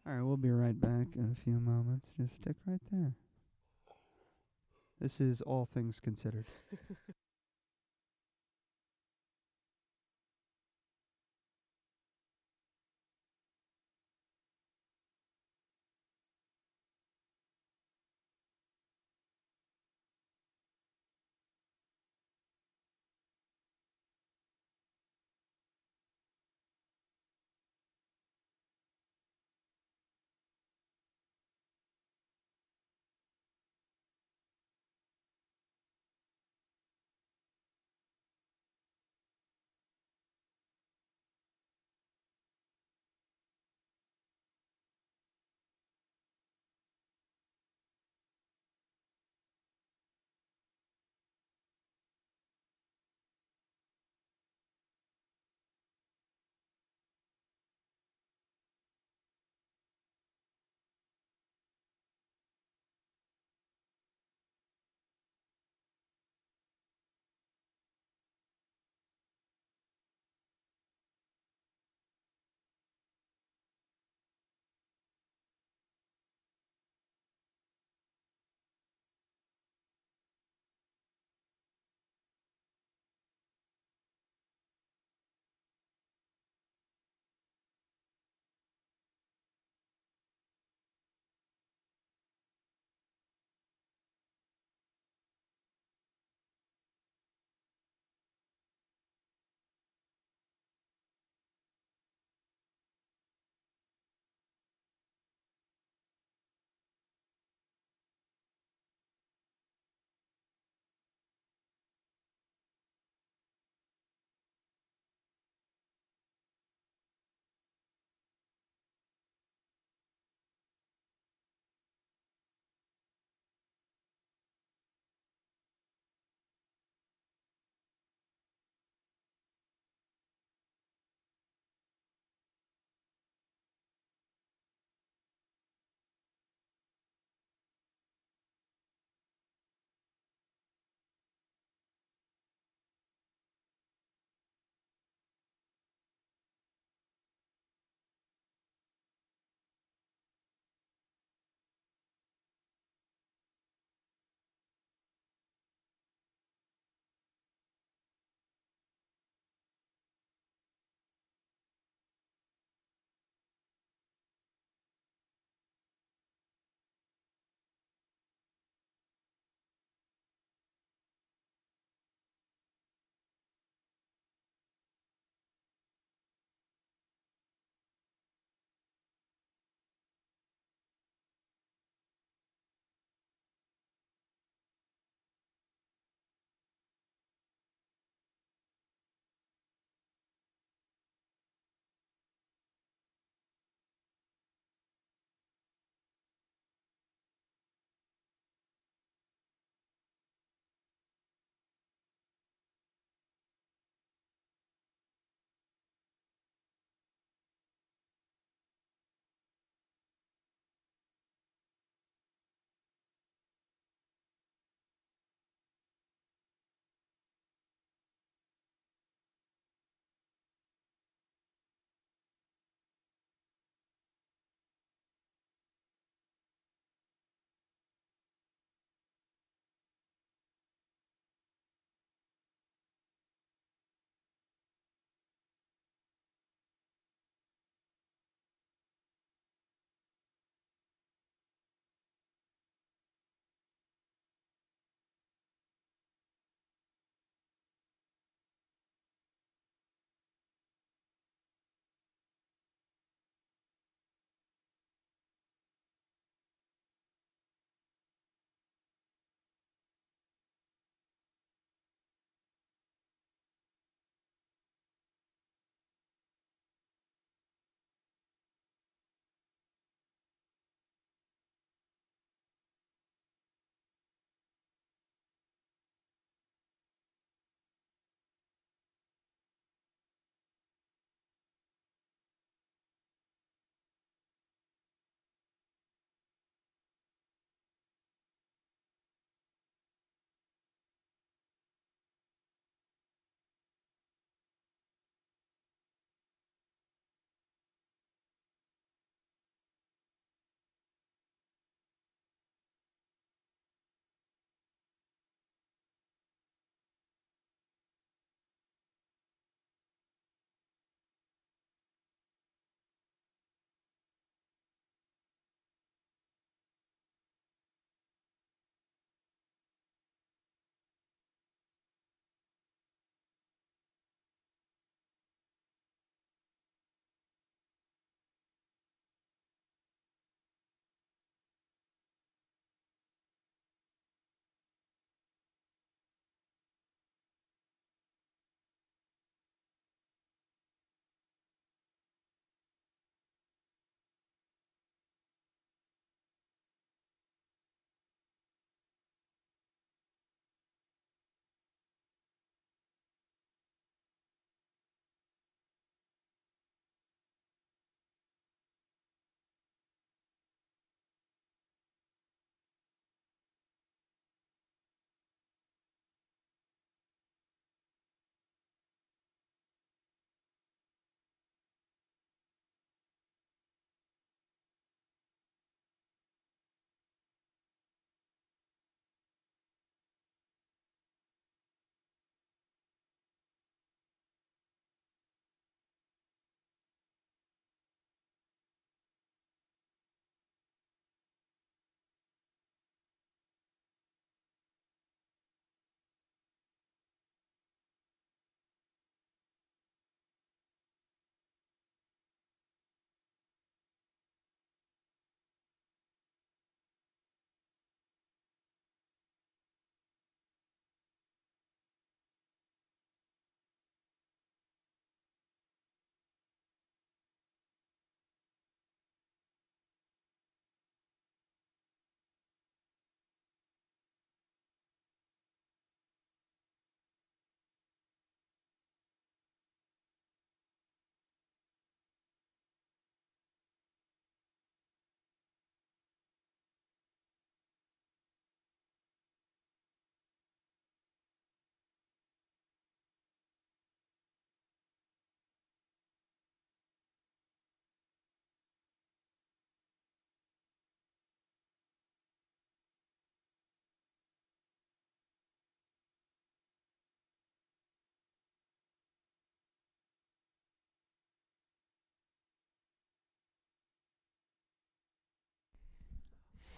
All right, we'll be right back in a few moments. Just stick right there. This is all things considered.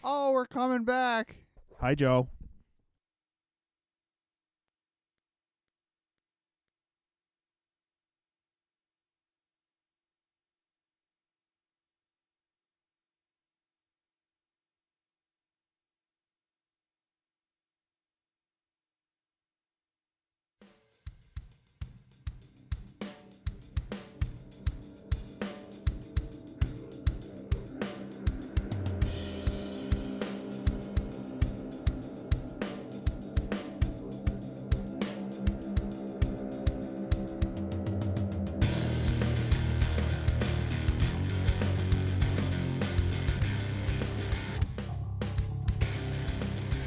Oh, we're coming back. Hi, Joe.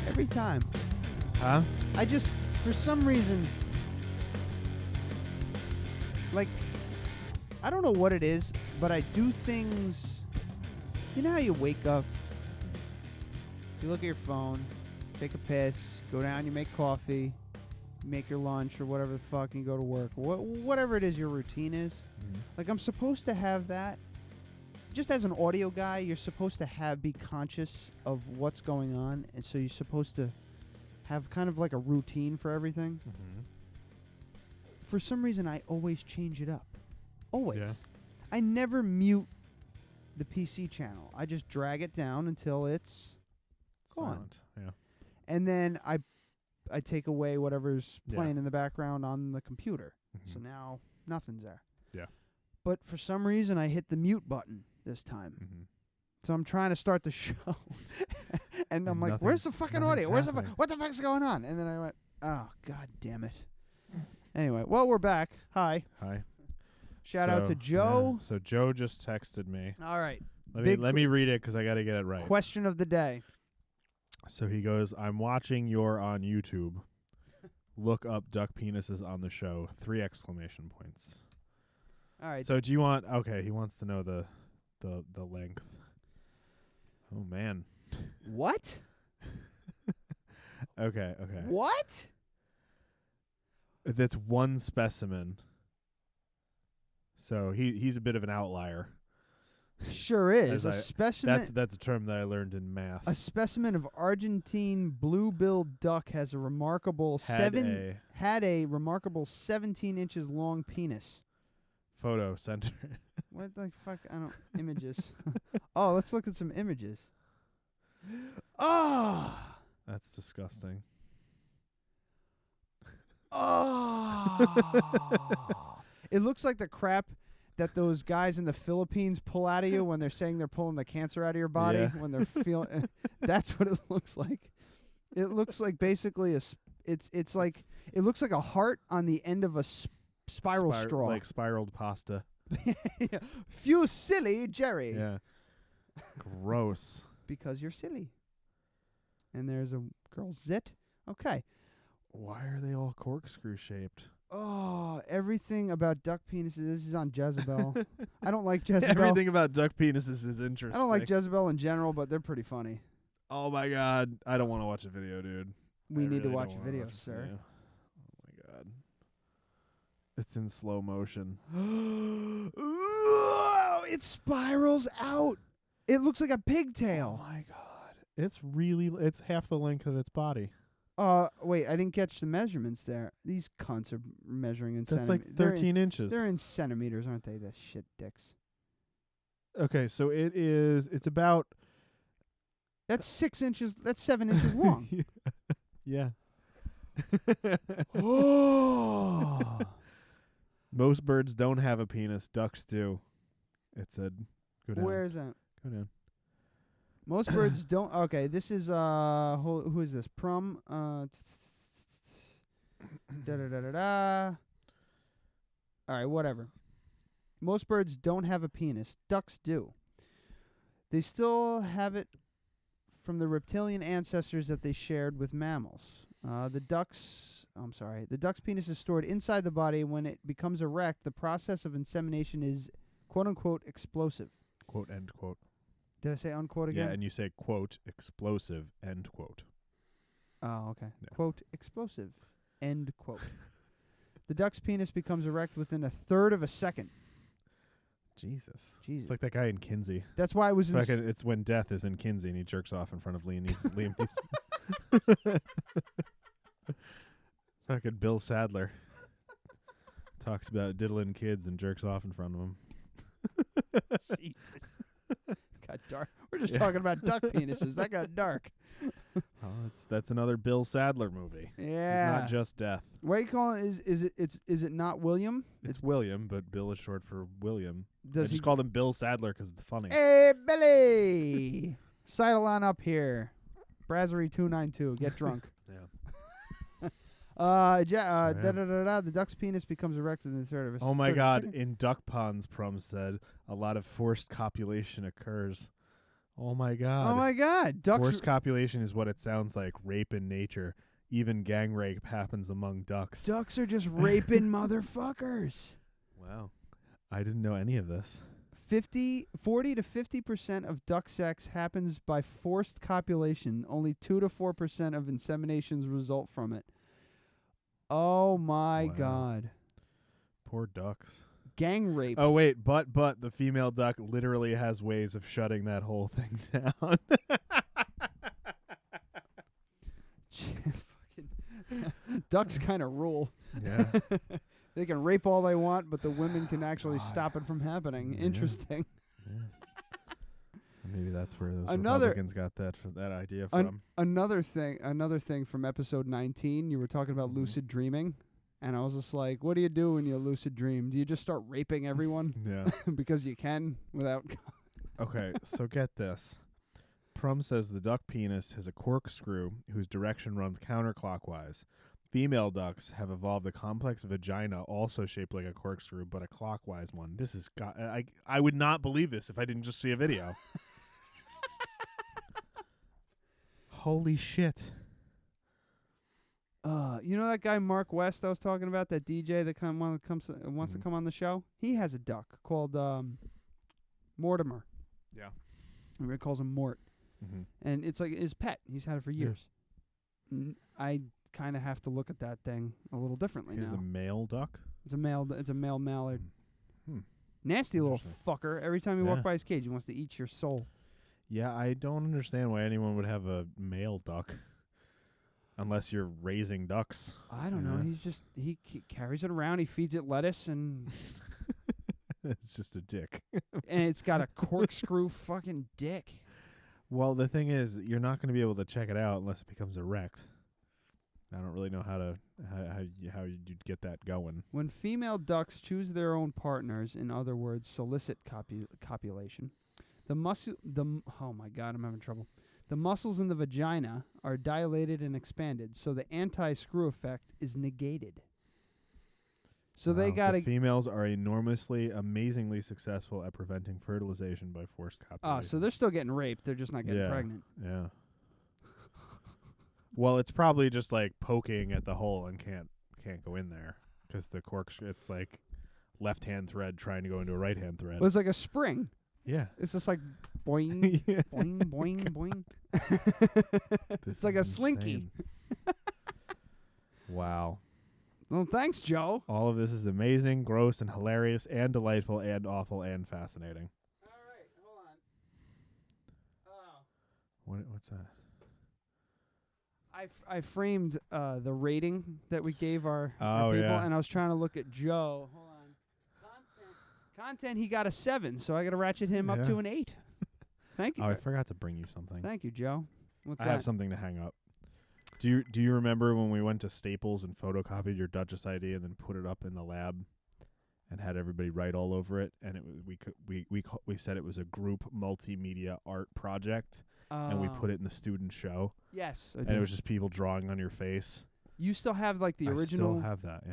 Every time. Huh? I just, for some reason, like, I don't know what it is, but I do things. You know how you wake up, you look at your phone, take a piss, go down, you make coffee, you make your lunch or whatever the fuck, and you go to work. Whatever it is your routine is. Like, I'm supposed to have that. Just as an audio guy, you're supposed to be conscious of what's going on, and so you're supposed to have kind of like a routine for everything. For some reason, I always change it up. Always. Yeah. I never mute the PC channel. I just drag it down until it's gone. Silent. Yeah. And then I take away whatever's playing in the background on the computer. So now nothing's there. Yeah. But for some reason, I hit the mute button this time. So I'm trying to start the show. And I'm like, where's the fucking audio? Where's the what the fuck's going on? And then I went, oh, God damn it. Anyway, well, we're back. Hi. Hi. Shout out to Joe. So Joe just texted me. All right. Let me read it because I got to get it right. Question of the day. So he goes, I'm watching your on YouTube. Look up duck penises on the show. 3 exclamation points. All right. So do you want? Okay, he wants to know the length. Oh man. What? Okay. What? That's one specimen. So he's a bit of an outlier. Sure is. A specimen. That's a term that I learned in math. A specimen of Argentine blue-billed duck has a remarkable 17 inches long penis. Photo center. What the fuck? I don't images. Oh, let's look at some images. Oh, that's disgusting. Oh, it looks like the crap that those guys in the Philippines pull out of you when they're saying they're pulling the cancer out of your body when they're feeling. That's what it looks like. It looks like basically it's like it looks like a heart on the end of a spiral straw, like spiraled pasta. Yeah. Few silly Jerry. Yeah. Gross. Because you're silly. And there's a girl zit. Okay. Why are they all corkscrew shaped? Oh, everything about duck penises. This is on Jezebel. I don't like Jezebel. Everything about duck penises is interesting. I don't like Jezebel in general, but they're pretty funny. Oh my God. I don't want to watch a video, dude. We need to watch a video, sir. Oh my God. It's in slow motion. It spirals out. It looks like a pigtail. Oh my God. It's half the length of its body. Wait, I didn't catch the measurements there. These cunts are measuring in That's centimeters. like 13 inches. They're in centimeters, aren't they? The shit dicks. Okay, so it's about... That's 6 inches. That's 7 inches long. Yeah. Oh. Most birds don't have a penis. Ducks do. It said, go down. Where is that? Go down. Most birds don't. Okay, this is who is this? Prum. Da da da da da. All right, whatever. Most birds don't have a penis. Ducks do. They still have it from the reptilian ancestors that they shared with mammals. The duck's penis is stored inside the body. When it becomes erect, the process of insemination is quote unquote explosive. Quote, end quote. Did I say unquote again? Yeah, and you say quote explosive, end quote. Oh, okay. Yeah. Quote explosive, end quote. The duck's penis becomes erect within a third of a second. Jesus. Jesus. It's like that guy in Kinsey. That's why I was It's when Death is in Kinsey and he jerks off in front of Liam Neeson. Fucking Bill Sadler talks about diddling kids and jerks off in front of them. Jesus. Got dark. We're just talking about duck penises. That got dark. Oh, that's another Bill Sadler movie. Yeah. It's not just Death. What do you call it? Is it not William? It's William, but Bill is short for William. I Does just called him Bill Sadler because it's funny. Hey, Billy! Sidle on up here. Brasserie 292. Get drunk. Yeah. The duck's penis becomes erected in the third of his. Oh my God! In duck ponds, Prum said, a lot of forced copulation occurs. Oh my God! Oh my God! Ducks forced copulation is what it sounds like. Rape in nature. Even gang rape happens among ducks. Ducks are just raping motherfuckers. Wow, I didn't know any of this. 40 to 50% of duck sex happens by forced copulation. Only 2 to 4% of inseminations result from it. Oh my God. Poor ducks. Gang rape. Oh wait, but the female duck literally has ways of shutting that whole thing down. Ducks kind of rule. Yeah. They can rape all they want, but the women can actually stop it from happening. Yeah. Interesting. Yeah. Maybe that's where those Another- Republicans got that idea from. Another thing from episode 19, you were talking about lucid dreaming, and I was just like, what do you do when you lucid dream? Do you just start raping everyone? Yeah. Because you can without... Okay, so get this. Prum says the duck penis has a corkscrew whose direction runs counterclockwise. Female ducks have evolved a complex vagina also shaped like a corkscrew, but a clockwise one. This is... I would not believe this if I didn't just see a video. Holy shit. You know that guy Mark West I was talking about, that DJ that wants to come on the show? He has a duck called Mortimer. Yeah. Everybody calls him Mort. And it's like his pet. He's had it for years. I kind of have to look at that thing a little differently now. Is a male duck? It's a male mallard. Nasty little fucker. Every time you walk by his cage, he wants to eat your soul. Yeah, I don't understand why anyone would have a male duck unless you're raising ducks. I don't know. He's just he carries it around. He feeds it lettuce and it's just a dick. And it's got a corkscrew fucking dick. Well, the thing is, you're not going to be able to check it out unless it becomes erect. I don't really know how you'd get that going. When female ducks choose their own partners, in other words, solicit copulation, oh my God, I'm having trouble. The muscles in the vagina are dilated and expanded, so the anti-screw effect is negated. So they got the females are amazingly successful at preventing fertilization by forced copulation. Oh, so they're still getting raped. They're just not getting pregnant. Yeah. Well, it's probably just like poking at the hole and can't go in there because the it's like left-hand thread trying to go into a right-hand thread. Well, it's like a spring. Yeah. It's just like boing, boing, boing, boing. It's like a slinky. Wow. Well, thanks, Joe. All of this is amazing, gross, and hilarious, and delightful, and awful, and fascinating. All right, hold on. What's that? I framed the rating that we gave our people, and I was trying to look at Joe. Hold on. Content, he got a 7, so I got to ratchet him up to an 8. Thank you. Oh, I forgot to bring you something. Thank you, Joe. What's I that? have something to hang up. Do you remember when we went to Staples and photocopied your Duchess ID and then put it up in the lab and had everybody write all over it? And it was, we said it was a group multimedia art project, and we put it in the student show. Yes, and it was just people drawing on your face. You still have like the original? I still have that. Yeah.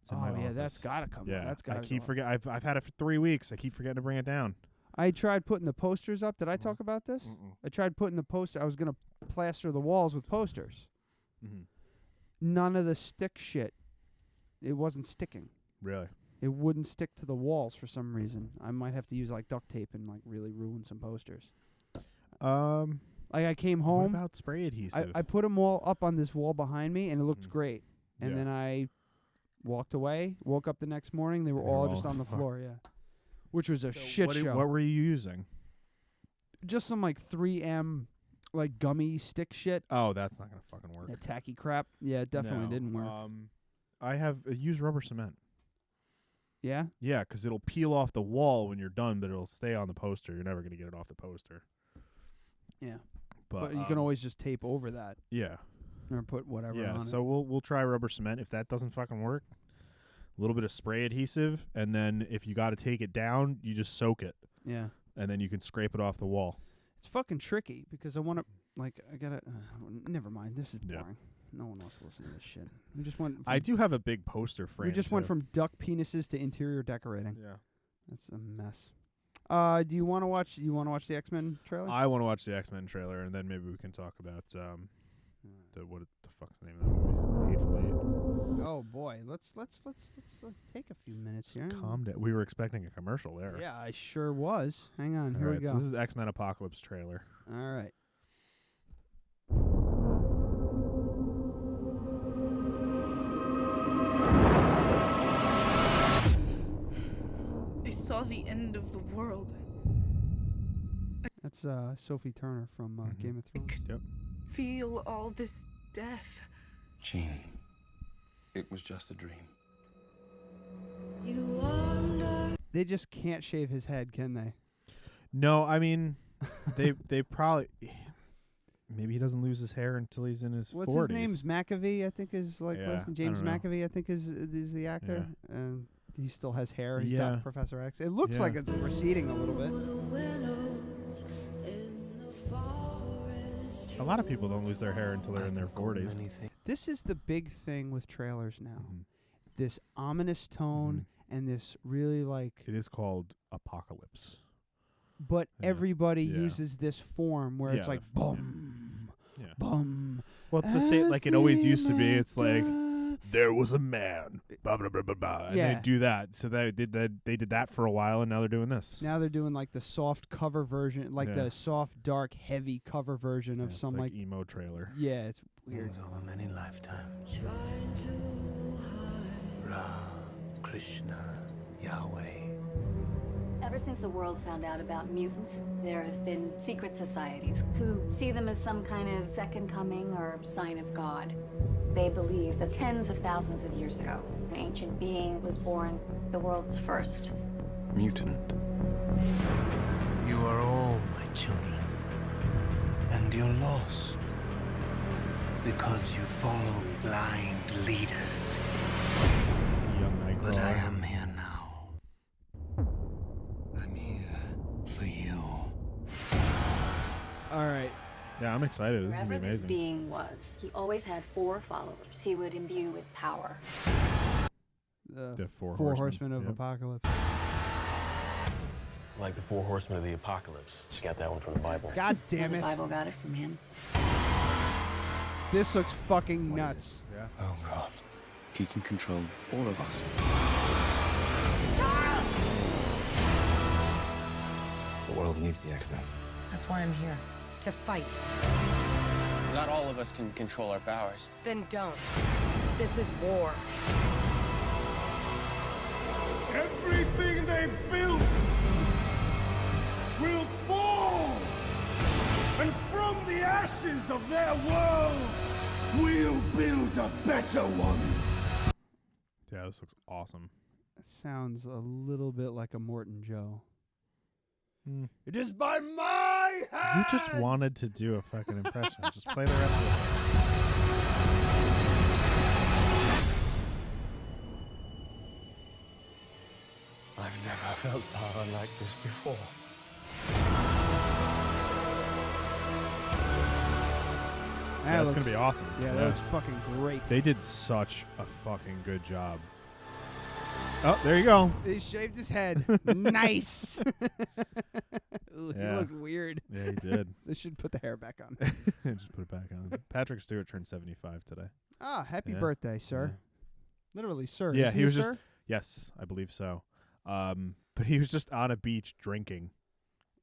It's in my office. That's gotta come. Yeah, that's gotta. I keep forgetting. I've had it for 3 weeks. I keep forgetting to bring it down. I tried putting the posters up. Did I talk about this? I tried putting the poster. I was gonna plaster the walls with posters. None of the stick shit. It wasn't sticking. Really? It wouldn't stick to the walls for some reason. I might have to use like duct tape and like really ruin some posters. Like I came home. What about spray adhesive? I put them all up on this wall behind me, and it looked great. And then I walked away. Woke up the next morning. They were all just on the floor. Yeah. which was a shit show. What were you using? Just some like 3M like gummy stick shit. Oh, that's not gonna fucking work. That tacky crap. Yeah, it definitely didn't work. I have used rubber cement. Yeah? Yeah, because it'll peel off the wall when you're done, but it'll stay on the poster. You're never gonna get it off the poster. Yeah. But you can always just tape over that. Yeah. Or put whatever on it. So we'll try rubber cement. If that doesn't fucking work, a little bit of spray adhesive, and then if you got to take it down, you just soak it. Yeah. And then you can scrape it off the wall. It's fucking tricky because I want to, like, I gotta. Never mind. This is boring. No one wants to listen to this shit. We just went. I do have a big poster frame. We just went from duck penises to interior decorating. Yeah. That's a mess. Do you want to watch? You want to watch the X-Men trailer? I want to watch the X-Men trailer, and then maybe we can talk about what the fuck's the name of that movie? Hateful Eight. Oh boy, let's take a few minutes here. Calm down. We were expecting a commercial there. Yeah, I sure was. Hang on, here we go. So this is X-Men Apocalypse trailer. All right. I saw the end of the world. That's Sophie Turner from Game of Thrones. Yep. Feel all this death. Jean, it was just a dream. They just can't shave his head, can they? No, I mean, they probably maybe he doesn't lose his hair until he's in his 40s. What's his name's McAvee? I think is like James I don't know. McAvee. I think is the actor. And he still has hair. He's Yeah. not Professor X. It looks like it's receding a little bit. A lot of people don't lose their hair until they're in their 40s. This is the big thing with trailers now. This ominous tone and this really like. It is called Apocalypse. But everybody uses this form where it's like boom, boom. Well, it's the same like it always used to be. It's like there was a man, blah blah blah blah blah, and they do that. So they did that for a while, and now they're doing this. Now they're doing like the soft cover version, like the soft, dark, heavy cover version of some like emo trailer. Yeah, it's weird. Over many lifetimes. Ra, Krishna, Yahweh. Ever since the world found out about mutants, there have been secret societies who see them as some kind of second coming or sign of God. They believe that tens of thousands of years ago, an ancient being was born, the world's first. Mutant. You are all my children. And you're lost. Because you follow blind leaders. But I am here now. I'm here for you. All right. Yeah, I'm excited. This is Wherever gonna be this amazing. being was, he always had 4 followers he would imbue with power. The Four horsemen of apocalypse. Like the 4 horsemen of the apocalypse. Got that one from the Bible. God damn The it. Bible got it from him. This looks fucking nuts. Yeah. Oh God. He can control all of us. The world needs the X-Men. That's why I'm here. To fight. Not all of us can control our powers. Then don't. This is war. Everything they've built will fall. And from the ashes of their world, we'll build a better one. Yeah, this looks awesome. It sounds a little bit like a Morton Joe. It is by my hand. You just wanted to do a fucking impression. Just play the rest of it. I've never felt power like this before. Yeah, it's gonna be awesome. Yeah, that looks fucking great. They did such a fucking good job. Oh, there you go. He shaved his head. Nice. Ooh, Yeah. He looked weird. Yeah, he did. They should put the hair back on. Just put it back on. Patrick Stewart turned 75 today. Ah, happy Yeah. birthday, sir. Literally, sir. Yeah, Is he was a just. sir? Yes, I believe so. But he was just on a beach drinking,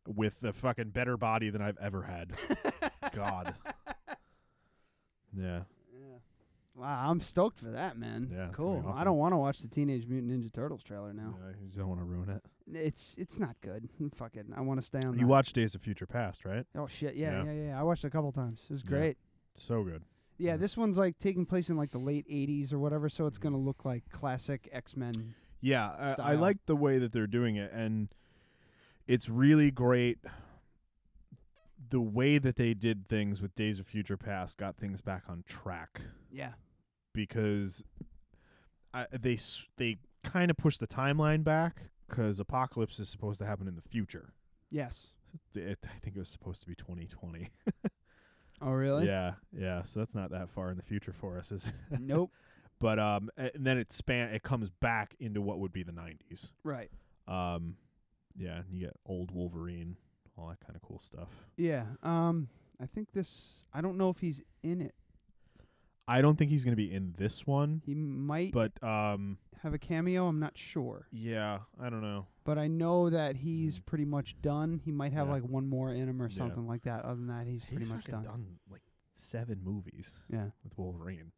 with a fucking better body than I've ever had. God. Yeah. Wow, I'm stoked for that, man. Yeah, it's gonna Cool. be I awesome. don't want to watch the Teenage Mutant Ninja Turtles trailer now. Yeah, you don't want to ruin it. it's not good. Fuck it. I want to stay on. You watched Days of Future Past, right? Oh shit! Yeah. I watched it a couple times. It was great. So good. Yeah, this one's like taking place in like the late '80s or whatever, so it's gonna look like classic X-Men. Yeah, I like the way that they're doing it, and it's really great. The way that they did things with Days of Future Past got things back on track. Yeah, because they kind of pushed the timeline back because Apocalypse is supposed to happen in the future. Yes, I think it was supposed to be 2020. Oh, really? Yeah. So that's not that far in the future for us, is it? Nope. But and then it comes back into what would be the 90s. Right. Yeah, and you get old Wolverine, all that kind of cool stuff. Yeah. I think I don't know if he's in it. I don't think he's going to be in this one. He might but have a cameo, I'm not sure. Yeah, I don't know. But I know that he's pretty much done. He might have like one more in him or something like that. Other than that, he's pretty much done. Like 7 movies. Yeah. With Wolverine.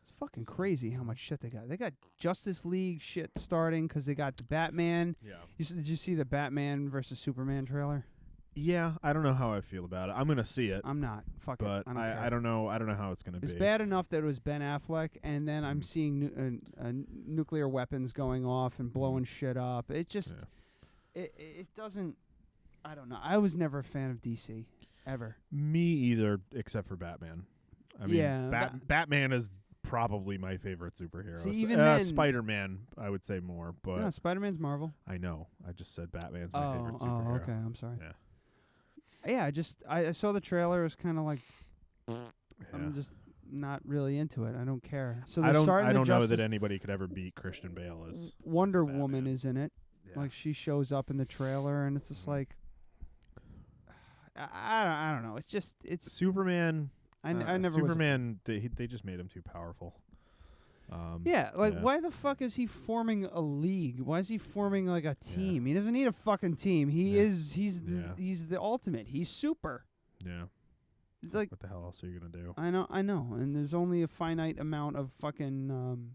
It's fucking crazy how much shit they got. They got Justice League shit starting because they got the Batman. Yeah. Did you see the Batman versus Superman trailer? Yeah, I don't know how I feel about it. I'm gonna see it. I'm not. Fuck it. But I don't know. I don't know how it's gonna be. It's bad enough that it was Ben Affleck, and then I'm seeing nuclear weapons going off and blowing shit up. It just, it doesn't. I don't know. I was never a fan of DC ever. Me either, except for Batman. I mean, Batman is probably my favorite superhero. See, even then, Spider-Man, I would say more, but no, Spider-Man's Marvel. I know. I just said Batman's my favorite superhero. Oh, okay. I'm sorry. Yeah. Yeah, I saw the trailer. It was kind of like, I'm just not really into it. I don't care. So I don't know that anybody could ever beat Christian Bale as Wonder Woman is in it. Yeah. Like she shows up in the trailer, and it's just like, I don't know. It's Superman. I never Superman. They just made him too powerful. Why the fuck is he forming a league? Why is he forming like a team? He doesn't need a fucking team. He's the ultimate. He's super. Yeah. It's like, what the hell else are you gonna do? I know. And there's only a finite amount of fucking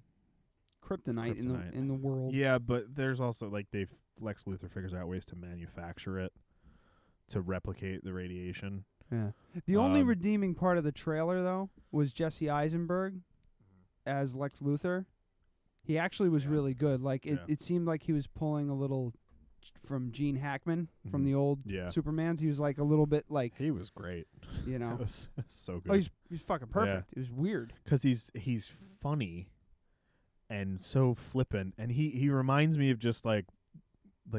kryptonite in the world. Yeah, but there's also like Lex Luthor figures out ways to manufacture it to replicate the radiation. Yeah. The only redeeming part of the trailer though was Jesse Eisenberg as Lex Luthor. He actually was really good. Like it seemed like he was pulling a little from Gene Hackman from the old Supermans. He was like a little bit like, he was great. You know, it was so good. Oh, he's fucking perfect. It was weird because he's funny and so flippant, and he reminds me of just like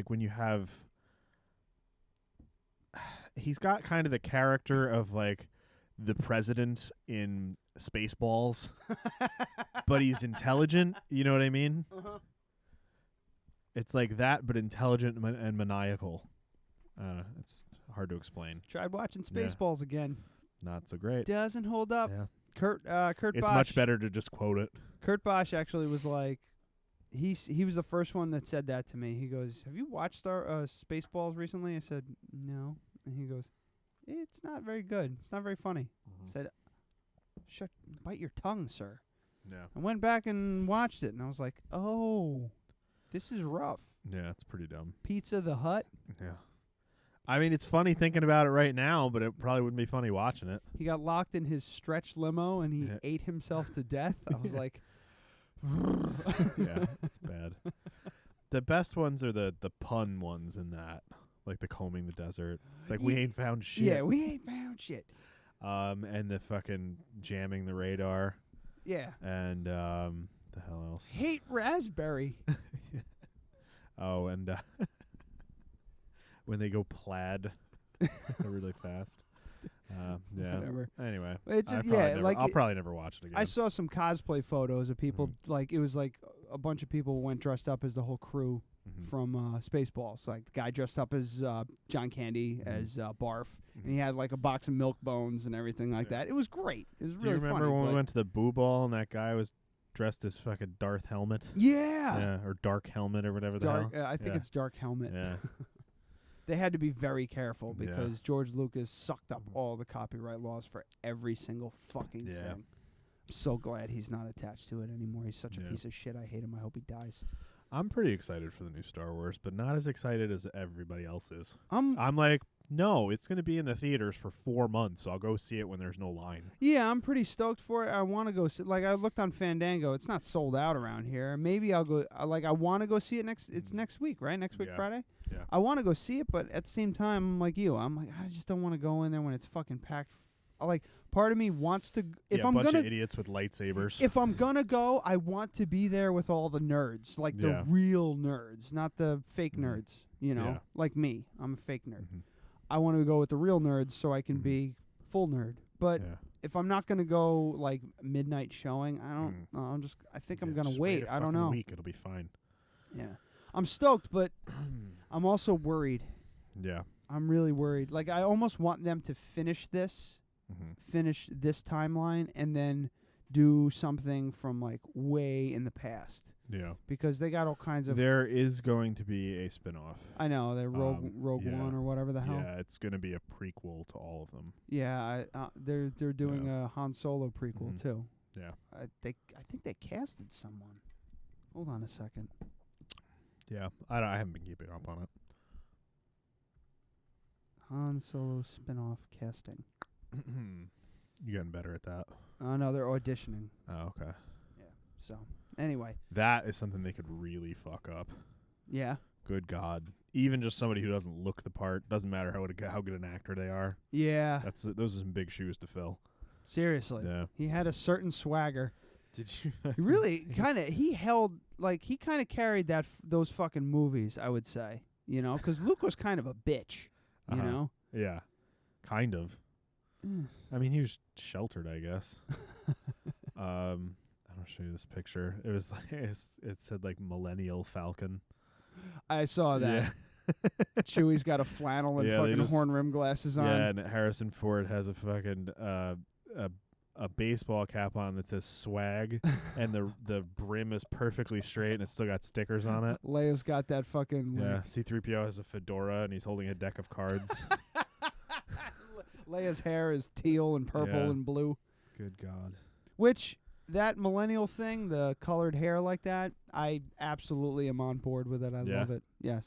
when you have. He's got kind of the character of like the president in Spaceballs, but he's intelligent. You know what I mean? Uh-huh. It's like that, but intelligent and maniacal. It's hard to explain. Tried watching Spaceballs again. Not so great. Doesn't hold up. Yeah. Kurt It's Bosch, much better to just quote it. Kurt Bosch actually was like, he was the first one that said that to me. He goes, "Have you watched our Spaceballs recently?" I said, "No." And he goes, "It's not very good. It's not very funny." I said, bite your tongue, sir." Yeah. I went back and watched it, and I was like, "Oh, this is rough." Yeah, it's pretty dumb. Pizza the Hut. Yeah. I mean, it's funny thinking about it right now, but it probably wouldn't be funny watching it. He got locked in his stretch limo, and he ate himself to death. I was like, yeah, it's bad. The best ones are the pun ones in that. Like the combing the desert. It's like, we ain't found shit. Yeah, we ain't found shit. And the fucking jamming the radar. Yeah. And the hell else? Hate raspberry. Oh, and when they go plaid really fast. Yeah. Whatever. Anyway, I'll probably never watch it again. I saw some cosplay photos of people. Like, it was like a bunch of people went dressed up as the whole crew from Spaceballs. Like the guy dressed up as John Candy as Barf, and he had like a box of milk bones and everything like that. It was great. It was really funny. Do you remember when we went to the Boo Ball and that guy was dressed as fucking Darth Helmet? Yeah. Or Dark Helmet or whatever the hell. I think it's Dark Helmet. Yeah. They had to be very careful because George Lucas sucked up all the copyright laws for every single fucking thing. I'm so glad he's not attached to it anymore. He's such a piece of shit. I hate him. I hope he dies. I'm pretty excited for the new Star Wars, but not as excited as everybody else is. I'm like, no, it's going to be in the theaters for 4 months. So I'll go see it when there's no line. Yeah, I'm pretty stoked for it. I want to go see. Like, I looked on Fandango. It's not sold out around here. Maybe I'll go. I want to go see it It's next week, right? Next week, Friday. Yeah. I want to go see it, but at the same time, I'm like you. I'm like, I just don't want to go in there when it's fucking packed. Part of me wants to. If I'm a bunch gonna of idiots with lightsabers. If I'm gonna go, I want to be there with all the nerds, like the real nerds, not the fake nerds. You know, like me. I'm a fake nerd. I want to go with the real nerds so I can be full nerd. But if I'm not gonna go like midnight showing, I don't. I think I'm gonna wait. I don't know. A week, it'll be fine. Yeah, I'm stoked, but I'm also worried. Yeah, I'm really worried. Like, I almost want them to finish this timeline, and then do something from like way in the past. Yeah. Because they got all kinds of. There is going to be a spin-off. I know, they're Rogue One or whatever the hell. Yeah, it's going to be a prequel to all of them. Yeah, they're doing a Han Solo prequel too. Yeah. I think they casted someone. Hold on a second. Yeah, I haven't been keeping up on it. Han Solo spin-off casting. You getting better at that? Oh no, they're auditioning. Oh, okay. Yeah. So anyway, that is something they could really fuck up. Yeah. Good God! Even just somebody who doesn't look the part, doesn't matter how good an actor they are. Yeah. Those are some big shoes to fill. Seriously. Yeah. He had a certain swagger. Did you? He really kind of he kind of carried those fucking movies, I would say. You know, because Luke was kind of a bitch. You know. Yeah. Kind of. I mean, he was sheltered, I guess. I'll show you this picture. It was like it said like Millennial Falcon. I saw that. Yeah. Chewie's got a flannel and fucking horn rim glasses on. Yeah, and Harrison Ford has a fucking a baseball cap on that says swag, and the brim is perfectly straight, and it's still got stickers on it. Leia's got that fucking. Yeah, C-3PO has a fedora, and he's holding a deck of cards. Leia's hair is teal and purple and blue. Good God. Which, that millennial thing, the colored hair like that, I absolutely am on board with it. I love it. Yes.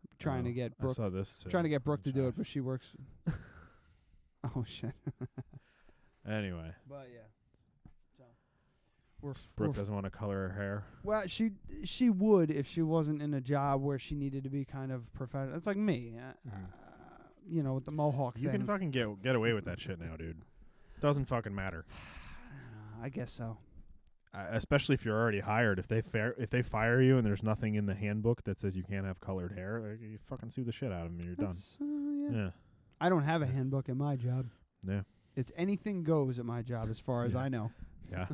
I'm trying to get Brooke. I saw this. Trying to get Brooke to do it, but she works. Oh, shit. Anyway. But, yeah. So, Brooke doesn't want to color her hair. Well, she would if she wasn't in a job where she needed to be kind of professional. It's like me. You know, with the mohawk thing. You can fucking get away with that shit now, dude. Doesn't fucking matter. I guess so. Especially if you're already hired. If they fire you and there's nothing in the handbook that says you can't have colored hair, you fucking sue the shit out of them and you're done. Yeah. I don't have a handbook in my job. Yeah. It's anything goes at my job as far as I know. Yeah.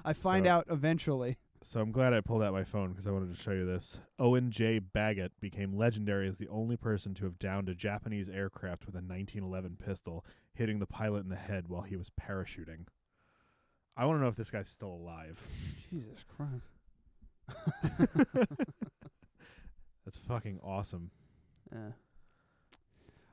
I find out eventually. So I'm glad I pulled out my phone because I wanted to show you this. Owen J. Baggett became legendary as the only person to have downed a Japanese aircraft with a 1911 pistol, hitting the pilot in the head while he was parachuting. I want to know if this guy's still alive. Jesus Christ. That's fucking awesome. Yeah.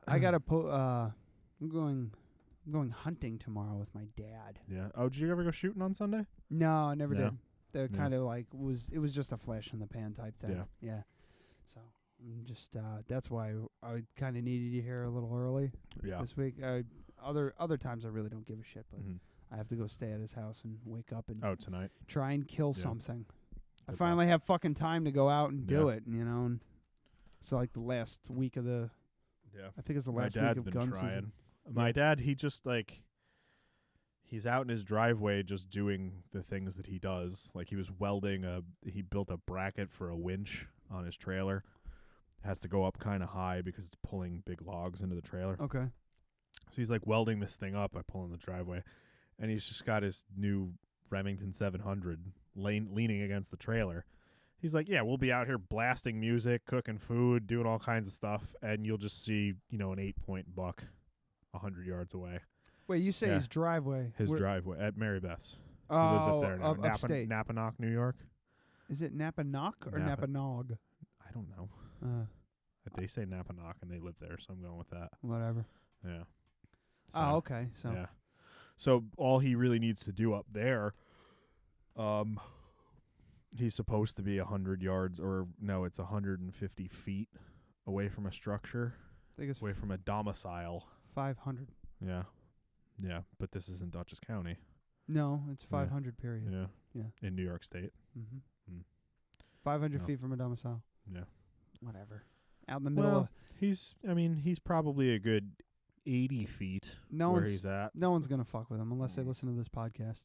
I gotta I'm going hunting tomorrow with my dad. Yeah. Oh, did you ever go shooting on Sunday? No, I never did. The kind of like it was just a flash in the pan type thing. Yeah. So I'm just that's why I kind of needed you here a little early. Yeah. This week. Other times I really don't give a shit, but I have to go stay at his house and wake up and tonight try and kill something. I finally have fucking time to go out and do it, you know. And it's like the last week of the. Yeah. I think it's the last week of gun season. My dad, he just like. He's out in his driveway just doing the things that he does. Like he was welding he built a bracket for a winch on his trailer. It has to go up kind of high because it's pulling big logs into the trailer. Okay. So he's like welding this thing up. I pull in the driveway, and he's just got his new Remington 700 leaning against the trailer. He's like, yeah, we'll be out here blasting music, cooking food, doing all kinds of stuff, and you'll just see, an 8-point buck 100 yards away. Wait, you say his driveway? His driveway at Mary Beth's. Oh, he lives up there now. Upstate. Napanock, New York. Is it Napanock or Napanog? I don't know. They say Napanock, and they live there, so I'm going with that. Whatever. Yeah. So, okay. So. Yeah. So all he really needs to do up there, He's supposed to be 100 yards, or no, it's 150 feet away from a structure, I think it's away from a domicile. 500. Yeah. Yeah, but this isn't Dutchess County. No, it's 500 period. Yeah. Yeah. In New York State. Mm-hmm. 500 feet from a domicile. Yeah. Whatever. Out in the middle of... he's probably a good 80 feet where he's at. No one's going to fuck with him unless they listen to this podcast.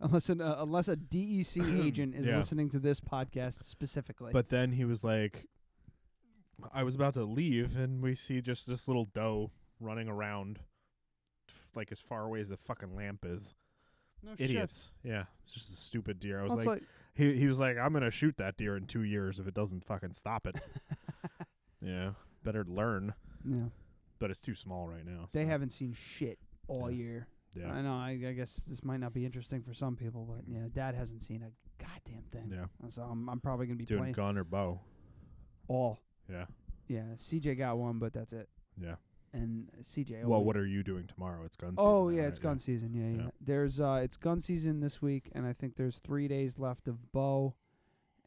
unless a DEC agent is listening to this podcast specifically. But then he was like, I was about to leave, and we see just this little doe running around like as far away as the fucking lamp is. No Idiots. Shit. Yeah, it's just a stupid deer. I was well, like he was like, I'm going to shoot that deer in 2 years if it doesn't fucking stop it. Yeah, better learn. Yeah. But it's too small right now. They haven't seen shit all year. Yeah. I know. I guess this might not be interesting for some people, but yeah, Dad hasn't seen a goddamn thing. Yeah. So I'm probably gonna be doing playing gun or bow. all. Yeah. Yeah. CJ got one, but that's it. Yeah. And CJ. Well, what are you doing tomorrow? It's gun season. Oh yeah, right? it's gun season. Yeah. There's it's gun season this week, and I think there's 3 days left of bow,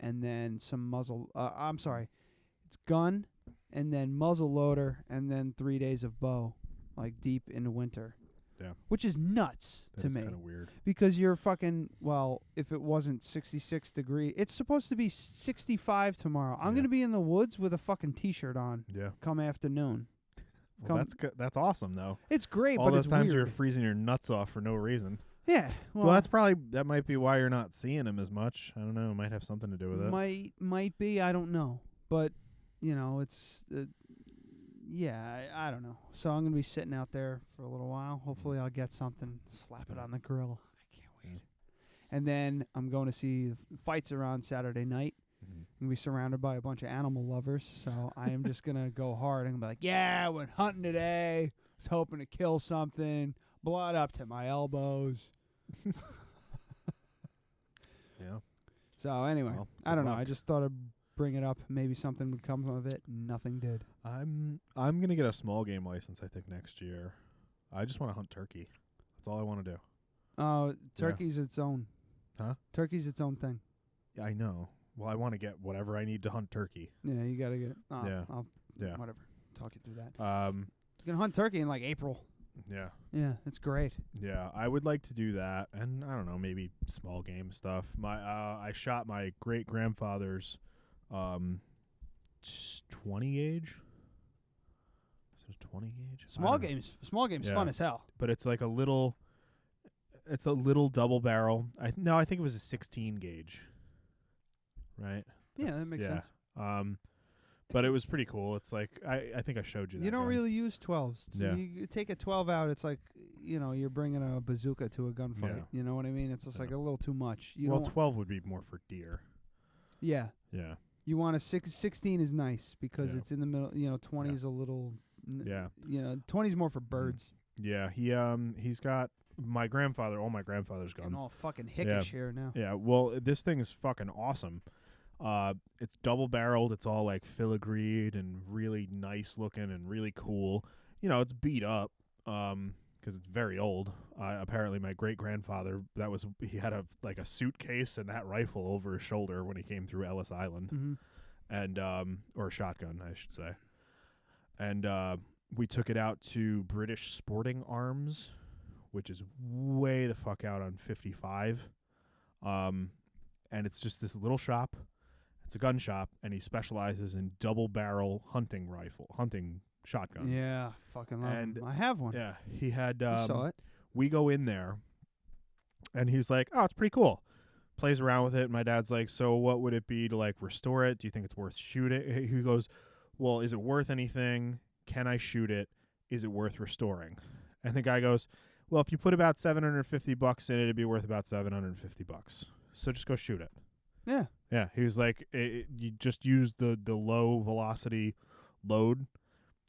and then some muzzle. I'm sorry, it's gun, and then muzzle loader, and then 3 days of bow, like deep into winter. Yeah. Which is nuts to me. That's kind of weird. Because you're fucking, well, if it wasn't 66 degrees, it's supposed to be 65 tomorrow. I'm going to be in the woods with a fucking T-shirt on. Yeah. Come afternoon. Well, that's awesome though. It's great, all but those it's times weird. you're freezing your nuts off for no reason. Yeah. Well, that might be why you're not seeing him as much. I don't know. It might have something to do with it. Might be. I don't know. But, you know, it's... yeah, I don't know. So I'm going to be sitting out there for a little while. Hopefully I'll get something, slap it on the grill. I can't wait. And then I'm going to see fights are on Saturday night. I'm going to be surrounded by a bunch of animal lovers. So I am just going to go hard and be like, yeah, I went hunting today. Was hoping to kill something. Blood up to my elbows. Yeah. So anyway, well, I don't know. I just thought I'd bring it up. Maybe something would come of it. Nothing did. I'm gonna get a small game license. I think next year. I just want to hunt turkey. That's all I want to do. Turkey's its own. Huh? Turkey's its own thing. Yeah, I know. Well, I want to get whatever I need to hunt turkey. Yeah, you gotta get it. I'll whatever. Talk you through that. You can hunt turkey in like April. Yeah. Yeah, it's great. Yeah, I would like to do that, and I don't know, maybe small game stuff. I shot my great grandfather's 20 gauge. Is it a 20 gauge? Small game's fun as hell. But it's like a little double barrel. I think it was a 16 gauge. Right? Yeah, that makes sense. But it was pretty cool. It's like I think I showed you that. You don't gun. really use 12s. Yeah. You take a 12 out, it's like, you know, you're bringing a bazooka to a gunfight. Yeah. You know what I mean? It's just like a little too much. 12 would be more for deer. Yeah. Yeah. You want 16 is nice because it's in the middle. You know, 20 is a little. Yeah. You know, 20 is more for birds. Yeah. He's got my grandfather. All my grandfather's guns. Getting all fucking hickish here now. Yeah. Well, this thing is fucking awesome. It's double barreled. It's all like filigreed and really nice looking and really cool. You know, it's beat up because it's very old. Apparently, my great grandfather he had a suitcase and that rifle over his shoulder when he came through Ellis Island, and or a shotgun, I should say. And we took it out to British Sporting Arms, which is way the fuck out on 55. And it's just this little shop. It's a gun shop, and he specializes in double barrel hunting shotguns. Yeah, fucking love them. I have one. Yeah, he had. I saw it. We go in there, and he's like, "Oh, it's pretty cool." Plays around with it. And my dad's like, "So, what would it be to like restore it? Do you think it's worth shooting?" He goes, "Well, is it worth anything? Can I shoot it? Is it worth restoring?" And the guy goes, "Well, if you put about $750 in it, it'd be worth about $750. So just go shoot it." Yeah. Yeah, he was like, you just use the low velocity load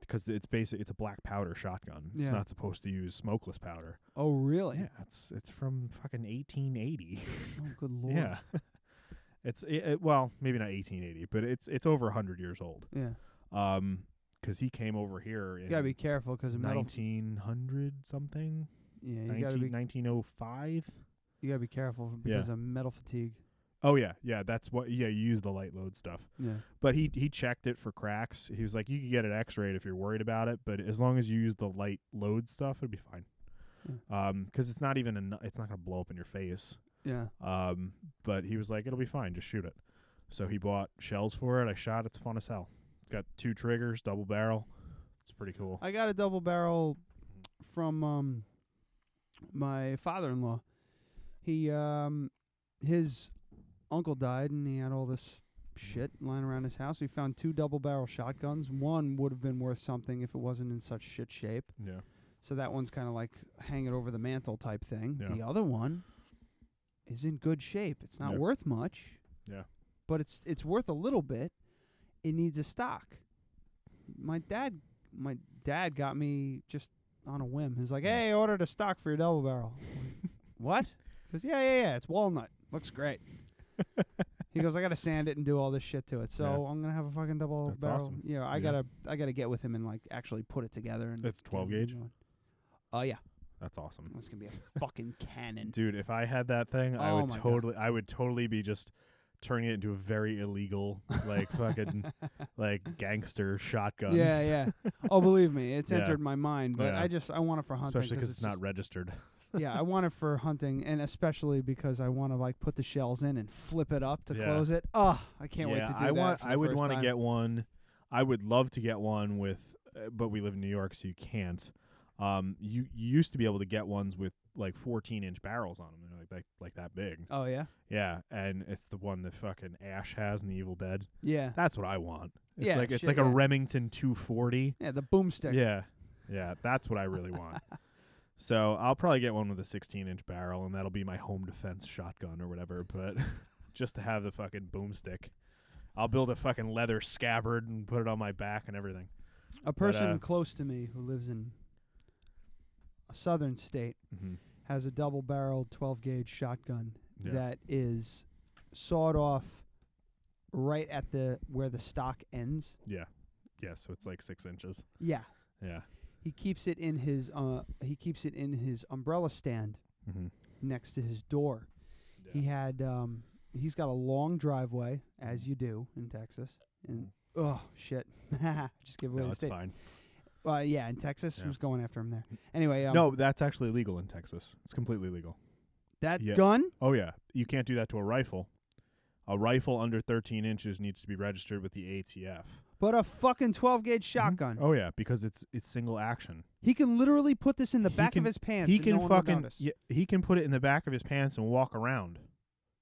because it's a black powder shotgun. It's not supposed to use smokeless powder. Oh, really? Yeah, it's from fucking 1880. Oh, good lord. Yeah, it's well, maybe not 1880, but it's over 100 years old. Yeah. Because he came over here. You gotta be careful because of 1900 something. Yeah, you gotta be 1905. You gotta be careful because of metal fatigue. Oh yeah, that's what. Yeah, you use the light load stuff. Yeah. But he checked it for cracks. He was like, you could get it X-rayed if you're worried about it, but as long as you use the light load stuff, it'll be fine. Because it's not even it's not gonna blow up in your face. Yeah. But he was like, it'll be fine, just shoot it. So he bought shells for it. I shot. It's fun as hell. It's got 2 triggers, double barrel. It's pretty cool. I got a double barrel from my father-in-law. He his uncle died, and he had all this shit lying around his house. We found 2 double barrel shotguns. One would have been worth something if it wasn't in such shit shape. Yeah. So that one's kind of like hang it over the mantle type thing. Yeah. The other one is in good shape. It's not worth much. Yeah. But it's worth a little bit. It needs a stock. My dad got me just on a whim. He's like, "Hey, I ordered a stock for your double barrel." What? He goes, yeah. It's walnut. Looks great. He goes, I gotta sand it and do all this shit to it. So I'm gonna have a fucking double That's barrel. awesome. Yeah, I gotta get with him and like actually put it together. And it's 12 gauge. Oh yeah. That's awesome. It's gonna be a fucking cannon, dude. If I had that thing, I would totally be just turning it into a very illegal, like fucking, like gangster shotgun. Yeah. Oh, believe me, it's entered my mind. But Yeah. I want it for hunting, especially because it's not registered. Yeah, I want it for hunting, and especially because I want to like put the shells in and flip it up to close it. Oh, I can't wait to do that. I would want to get one. I would love to get one with, but we live in New York, so you can't. You used to be able to get ones with like 14-inch barrels on them, like that big. Oh yeah. Yeah, and it's the one that fucking Ash has in The Evil Dead. Yeah, that's what I want. It's yeah, it's like a Remington 240. Yeah, the boomstick. Yeah, that's what I really want. So I'll probably get one with a 16-inch barrel, and that'll be my home defense shotgun or whatever. But just to have the fucking boomstick, I'll build a fucking leather scabbard and put it on my back and everything. A person close to me who lives in a southern state has a double-barreled 12-gauge shotgun that is sawed off right at where the stock ends. Yeah. So it's like 6 inches. Yeah. Yeah. He keeps it in his umbrella stand next to his door. Yeah. He's got a long driveway, as you do in Texas. And oh shit, just give away the state. Fine. Yeah, in Texas, who's going after him there? Anyway, no, that's actually legal in Texas. It's completely legal. That gun? Oh yeah, you can't do that to a rifle. A rifle under 13 inches needs to be registered with the ATF. But a fucking 12-gauge shotgun. Oh yeah, because it's single action. He can literally put this in the back of his pants. He can no one he can put it in the back of his pants and walk around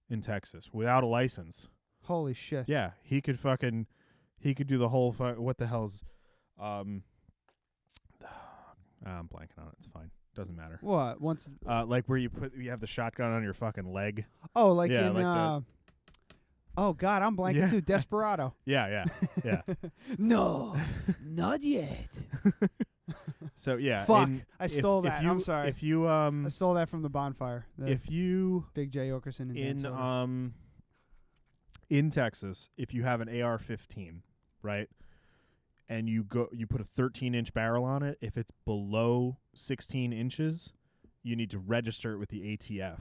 in Texas without a license. Holy shit. Yeah, he could do the whole what the hell's I'm blanking on it. It's fine. Doesn't matter. What? Once like where you have the shotgun on your fucking leg. Oh, like in oh God, I'm blanking too. Desperado. Yeah. No, not yet. So yeah, fuck. I stole that. I'm sorry. If you I stole that from the bonfire. If you Big J Okerson in Texas, if you have an AR-15, right, and you put a 13-inch barrel on it, if it's below 16 inches, you need to register it with the ATF.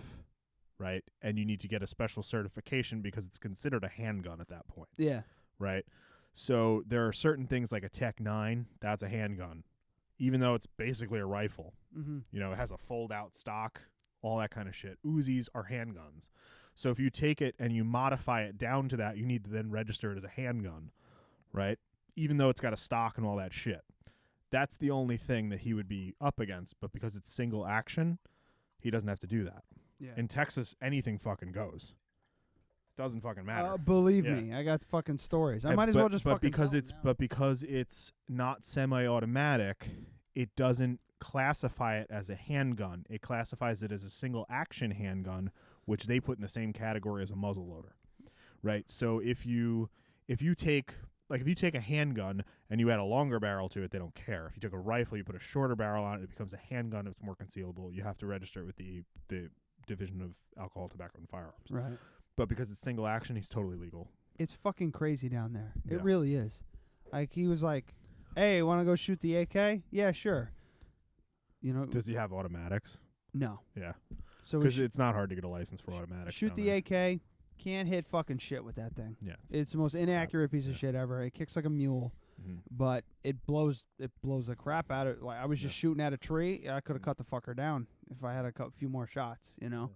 Right, and you need to get a special certification because it's considered a handgun at that point. Yeah. Right. So there are certain things like a Tech 9, that's a handgun, even though it's basically a rifle. Mm-hmm. You know, it has a fold-out stock, all that kind of shit. Uzis are handguns. So if you take it and you modify it down to that, you need to then register it as a handgun, right? Even though it's got a stock and all that shit. That's the only thing that he would be up against, but because it's single action, he doesn't have to do that. Yeah. In Texas, anything fucking goes. Doesn't fucking matter. Believe me, I got fucking stories. I might as well just fucking because it's not semi-automatic, it doesn't classify it as a handgun. It classifies it as a single action handgun, which they put in the same category as a muzzleloader. Right? So if you take a handgun and you add a longer barrel to it, they don't care. If you took a rifle, you put a shorter barrel on it, it becomes a handgun. It's more concealable. You have to register it with the Division of Alcohol, Tobacco, and Firearms. Right. But because it's single action, he's totally legal. It's fucking crazy down there. Yeah. It really is. Like, he was like, hey, want to go shoot the AK? Yeah, sure. You know. Does he have automatics? No. Yeah. So because it's not hard to get a license for automatics. Shoot the AK, Can't hit fucking shit with that thing. Yeah, it's the most inaccurate piece of shit ever. It kicks like a mule, but it blows the crap out of. Like I was just shooting at a tree. I could have cut the fucker down if I had a few more shots. You know,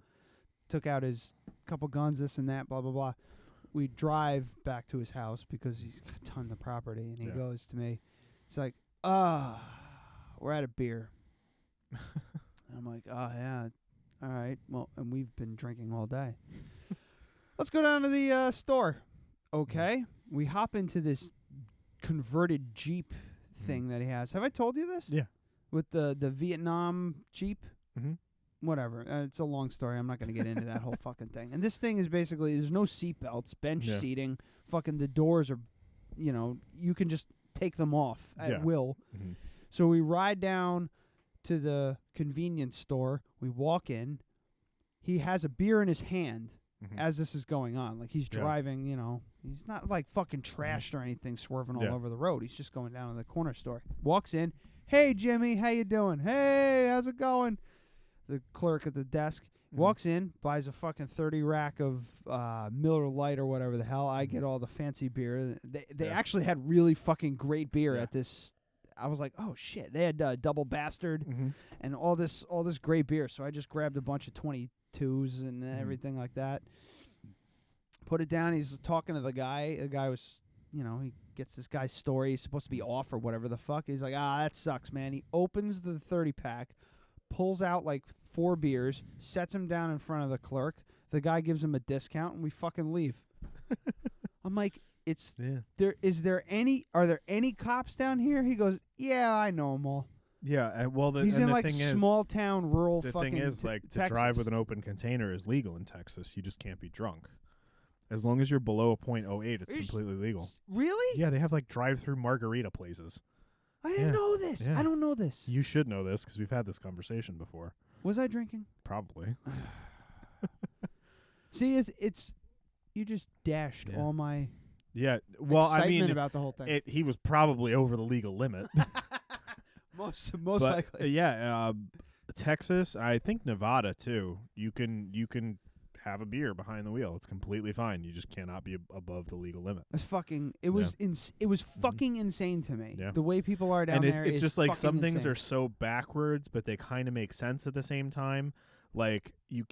took out his couple guns, this and that, blah blah blah. We drive back to his house because he's got a ton of property, and he goes to me. It's like, we're out of beer. And I'm like, oh yeah, all right. Well, and we've been drinking all day. Let's go down to the store. Okay. We hop into this converted Jeep thing that he has. Have I told you this? Yeah. With the Vietnam Jeep? Mm-hmm. Whatever. It's a long story. I'm not going to get into that whole fucking thing. And this thing is basically, there's no seat belts, bench seating. Fucking the doors are, you can just take them off at will. Mm-hmm. So we ride down to the convenience store. We walk in. He has a beer in his hand as this is going on. Like he's driving, he's not like fucking trashed or anything, swerving all over the road. He's just going down to the corner store. Walks in. Hey, Jimmy, how you doing? Hey, how's it going? The clerk at the desk walks in, buys a fucking 30 rack of Miller Lite or whatever the hell. I get all the fancy beer. They actually had really fucking great beer at this. I was like, oh shit! They had Double Bastard and all this great beer. So I just grabbed a bunch of 22s and everything like that. Put it down. He's talking to the guy. The guy was, he gets this guy's story. He's supposed to be off or whatever the fuck. He's like, that sucks, man. He opens the 30 pack. Pulls out like 4 beers, sets him down in front of the clerk. The guy gives him a discount, and we fucking leave. I'm like, are there any cops down here? He goes, yeah, I know them all. Yeah, he's in like small town, rural fucking The thing is, like, to Texas. drive with an open container is legal in Texas. You just can't be drunk. As long as you're below a .08, it's completely legal. Really? Yeah, they have like drive-through margarita places. I didn't know this. Yeah. I don't know this. You should know this because we've had this conversation before. Was I drinking? Probably. See, it's you just dashed all my excitement about the whole thing. He was probably over the legal limit. most likely. Texas, I think Nevada too. You can have a beer behind the wheel. It's completely fine. You just cannot be above the legal limit. It's fucking. It was it was fucking insane to me. Yeah. The way people are down there. It's just like some insane. things are so backwards, but they kind of make sense at the same time. Like you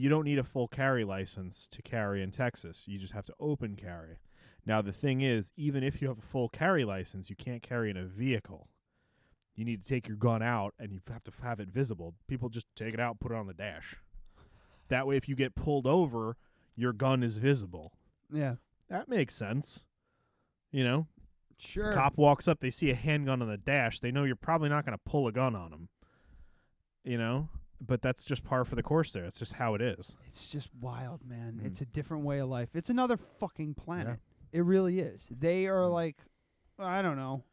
don't need a full carry license to carry in Texas. You just have to open carry. Now the thing is, even if you have a full carry license, you can't carry in a vehicle. You need to take your gun out, and you have to have it visible. People just take it out, put it on the dash. That way, if you get pulled over, your gun is visible. Yeah. That makes sense. Sure. Cop walks up, they see a handgun on the dash. They know you're probably not going to pull a gun on them. But that's just par for the course there. It's just how it is. It's just wild, man. It's a different way of life. It's another fucking planet. Yeah. It really is. They are like, I don't know,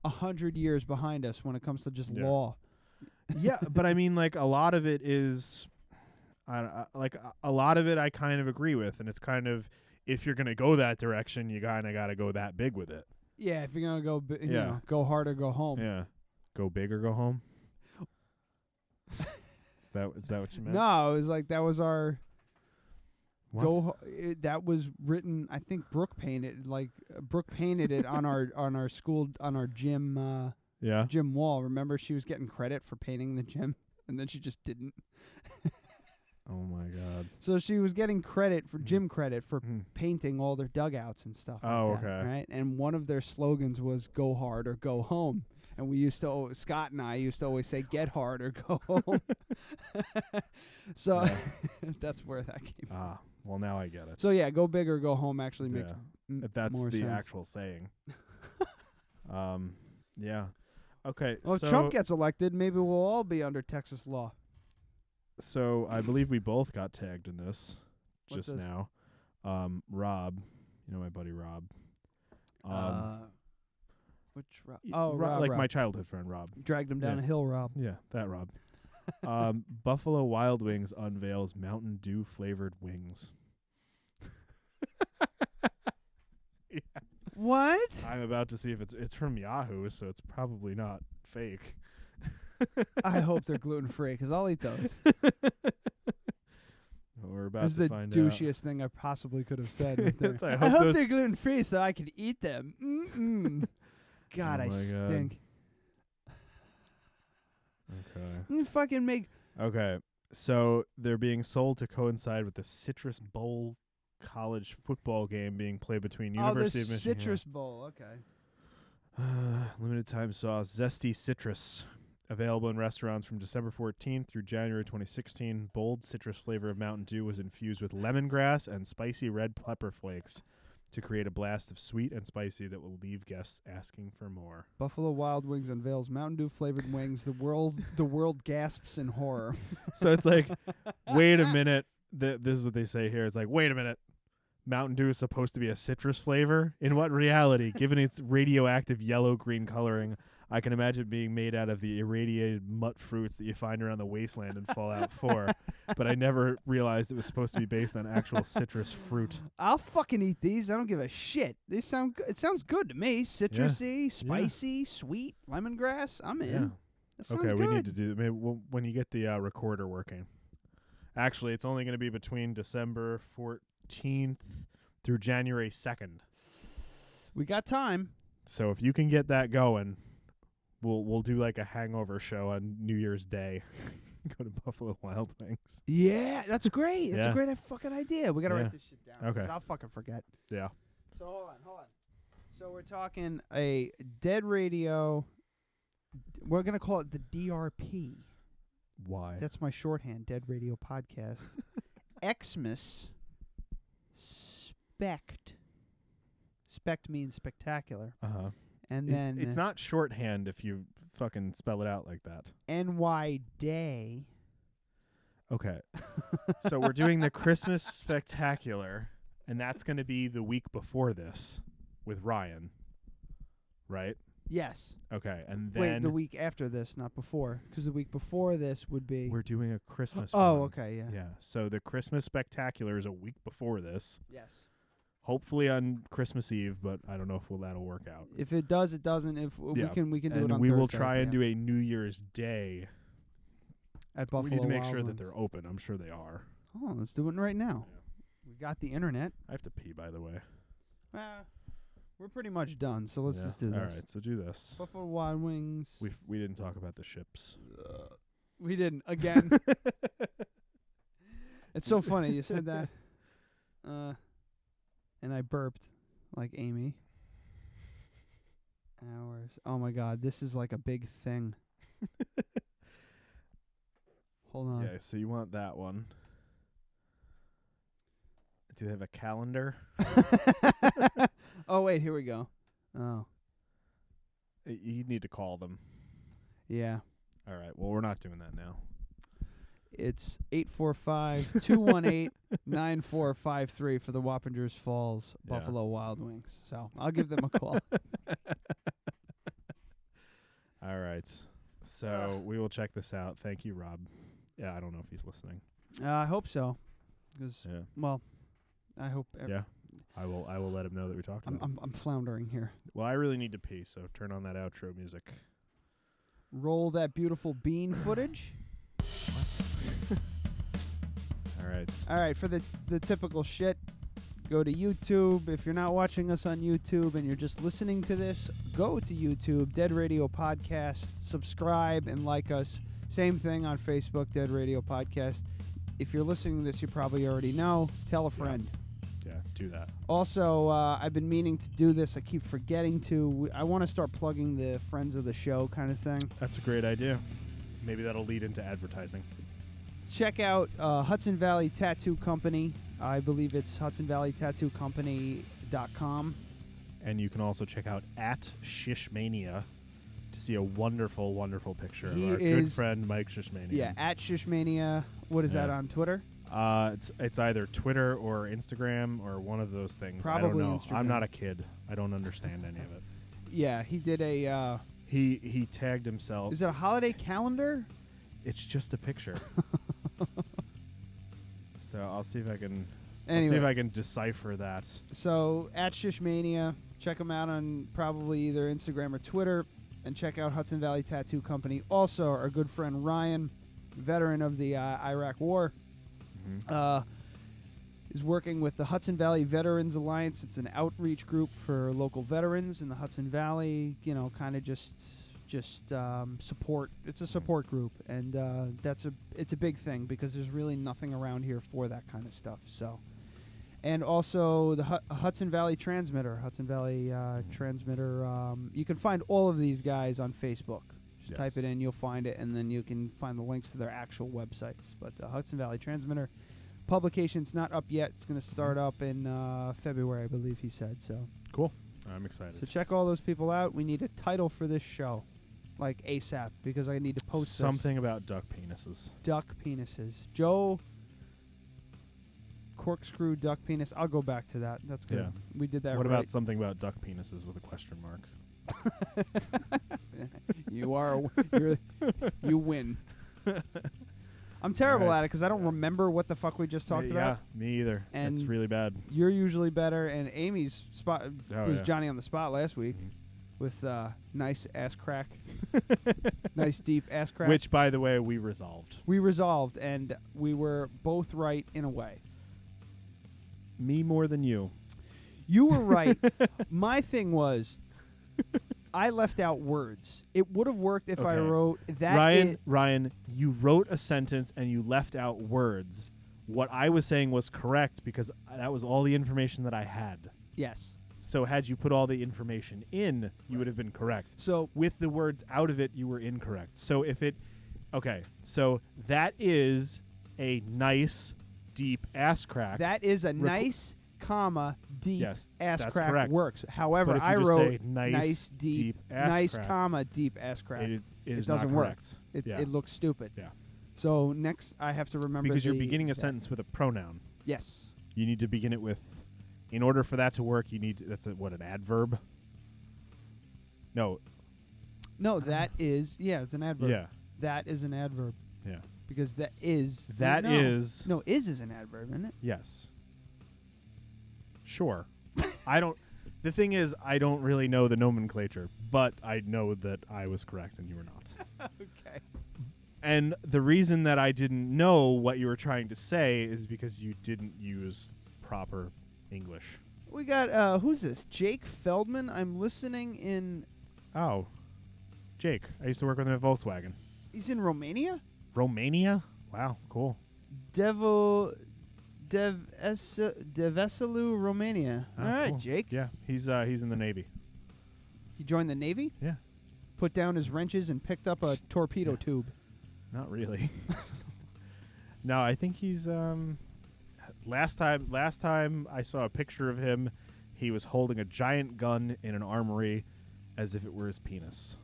100 years behind us when it comes to just law. Yeah, but I mean, like, a lot of it is... a lot of it I kind of agree with, and it's kind of, if you're going to go that direction, you kind of got to go that big with it. Yeah, if you're going to go go hard or go home. Yeah. Go big or go home? Is that what you meant? No, it was like that was our what? That was written, I think Brooke painted it on our school, on our gym gym wall. Remember, she was getting credit for painting the gym, and then she just didn't. Oh my God! So she was getting credit for gym credit for painting all their dugouts and stuff. Oh, like that, okay. Right, and one of their slogans was "Go hard or go home," and we used to Scott and I used to always say "Get hard or go home." So that's where that came from. Well, now I get it. So yeah, go big or go home actually makes if that's more the sense. actual saying. Yeah. Okay. Well, so if Trump gets elected, maybe we'll all be under Texas law. So I believe we both got tagged in this What's just this? now. Rob, my buddy Rob. Which Rob? Oh, Rob, Rob. my childhood friend Rob. Dragged him down a hill, Rob. Yeah, that Rob. Buffalo Wild Wings unveils Mountain Dew flavored wings. Yeah. What? I'm about to see if it's from Yahoo, so it's probably not fake. I hope they're gluten free because I'll eat those. We're about This is to the find douchiest thing I possibly could have said. Right there. I I hope those- they're gluten free so I can eat them. Mm-mm. God, Oh I my God. stink. Okay. You fucking make. Okay. So they're being sold to coincide with the Citrus Bowl college football game being played between University of the Michigan. Citrus Bowl. Okay. Limited time sauce, Zesty Citrus. Available in restaurants from December 14th through January 2016. Bold citrus flavor of Mountain Dew was infused with lemongrass and spicy red pepper flakes to create a blast of sweet and spicy that will leave guests asking for more. Buffalo Wild Wings unveils Mountain Dew flavored wings. The world gasps in horror. So it's like, wait a minute. This is what they say here. It's like, wait a minute. Mountain Dew is supposed to be a citrus flavor? In what reality? Given its radioactive yellow-green coloring, I can imagine it being made out of the irradiated mutt fruits that you find around the wasteland in Fallout 4. But I never realized it was supposed to be based on actual citrus fruit. I'll fucking eat these. I don't give a shit. They sound good. It sounds good to me. Citrusy, spicy, sweet, lemongrass. I'm in. Yeah. That sounds Okay, good. we need to do maybe when you get the recorder working. Actually, it's only going to be between December 14th through January 2nd. We got time. So if you can get that going, we'll do like a hangover show on New Year's Day. Go to Buffalo Wild Wings. Yeah, that's great. That's a great fucking idea. We got to Yeah. write this shit down. 'cause Okay. I'll fucking forget. Yeah. So hold on. So we're talking a Dead Radio. We're going to call it the DRP. Why? That's my shorthand, Dead Radio Podcast. Xmas Spect. Spect means spectacular. Uh-huh. And then it's not shorthand if you fucking spell it out like that. NY Day. Okay. So we're doing the Christmas Spectacular, and that's going to be the week before this with Ryan, right? Yes. Okay, and then Wait, the week after this, not before, because the week before this would be. we're doing a Christmas Oh, one. okay, yeah. Yeah, so the Christmas Spectacular is a week before this. Yes. Hopefully on Christmas Eve, but I don't know if that'll work out. If it does, it doesn't. If we can do and it on we will Thursday, try and yeah. do a New Year's Day. At Buffalo We need to make Wild sure that Wings. they're open. I'm sure they are. Oh, let's do it right now. We got the internet. I have to pee, by the way. We're pretty much done, so let's Yeah. just do this. All right, so do this. Buffalo Wild Wings. We didn't talk about the ships. We didn't again. It's so funny you said that. And I burped like Amy. Hours. Oh my God, this is like a big thing. Hold on. Yeah, so you want that one. Do they have a calendar? Oh wait, here we go. Oh. You need to call them. Yeah. All right. Well, we're not doing that now. It's 845-218-9453 for the Wappingers Falls Yeah. Buffalo Wild Wings. So I'll give them a call. All right. So we will check this out. Thank you, Rob. Yeah, I don't know if he's listening. I hope so. Because, well, I hope. Yeah. I will let him know that we talked about it. I'm floundering here. Well, I really need to pee, so turn on that outro music. Roll that beautiful bean footage. All right. All right, for the typical shit, go to YouTube. If you're not watching us on YouTube and you're just listening to this, go to YouTube, Dead Radio Podcast, subscribe and like us. Same thing on Facebook, Dead Radio Podcast. If you're listening to this, you probably already know. Tell a friend. Yeah, do that. Also, I've been meaning to do this. I keep forgetting to. I want to start plugging the friends of the show kind of thing. That's a great idea. Maybe that'll lead into advertising. Check out Hudson Valley Tattoo Company. I believe it's HudsonValleyTattooCompany.com. And you can also check out @Shishmania to see a wonderful, wonderful picture of our good friend Mike Shishmania. Yeah, @Shishmania. What is that on Twitter? It's either Twitter or Instagram or one of those things. Probably I don't know. Instagram. I'm not a kid. I don't understand any of it. Yeah, he did a. He tagged himself. Is it a holiday calendar? It's just a picture. So I'll see if I can. Anyway. I'll see if I can decipher that. So @Shishmania, check him out on probably either Instagram or Twitter, and check out Hudson Valley Tattoo Company. Also, our good friend Ryan, veteran of the Iraq War. is working with the Hudson Valley Veterans Alliance. It's an outreach group for local veterans in the Hudson Valley. You know, kind of just support. It's a support group, and it's a big thing because there's really nothing around here for that kind of stuff. So, and also the Hudson Valley Transmitter. You can find all of these guys on Facebook. Just type it in, you'll find it, and then you can find the links to their actual websites. But Hudson Valley Transmitter. Publication's not up yet. It's going to start up in February, I believe he said. So cool. I'm excited. So check all those people out. We need a title for this show, like ASAP, because I need to post something about duck penises. Duck penises. Joe corkscrew duck penis. I'll go back to that. That's good. Yeah. We did that. What about something about duck penises with a question mark? You win. I'm terrible at it because I don't remember what the fuck we just talked about. Yeah, me either. And it's really bad. You're usually better, and Amy's spot was yeah. Johnny on the spot last week with nice ass crack, nice deep ass crack. Which, by the way, we resolved. We resolved, and we were both right in a way. Me more than you. You were right. My thing was, I left out words. It would have worked if I wrote that. Ryan, you wrote a sentence and you left out words. What I was saying was correct because that was all the information that I had. Yes. So had you put all the information in, you would have been correct. So with the words out of it, you were incorrect. So so that is a nice, deep ass crack. That is a nice, deep ass crack correct. works. However, I wrote nice, deep ass crack. Deep ass crack. It doesn't work. Yeah. It looks stupid. Yeah. So next, I have to remember because you're beginning a sentence with a pronoun. Yes. You need to begin it with. In order for that to work, you need an adverb. No, that is it's an adverb. Yeah. That is an adverb. Yeah. Because that is is an adverb, isn't it? Yes. Sure. The thing is, I don't really know the nomenclature, but I know that I was correct and you were not. Okay. And the reason that I didn't know what you were trying to say is because you didn't use proper English. We got, who's this? Jake Feldman? I'm listening in... Oh. Jake. I used to work with him at Volkswagen. He's in Romania? Romania? Wow, cool. Deveselu, Romania. Oh, all right, cool. Jake. Yeah, he's in the Navy. He joined the Navy? Yeah. Put down his wrenches and picked up a torpedo tube. Not really. No, I think he's last time I saw a picture of him, he was holding a giant gun in an armory as if it were his penis.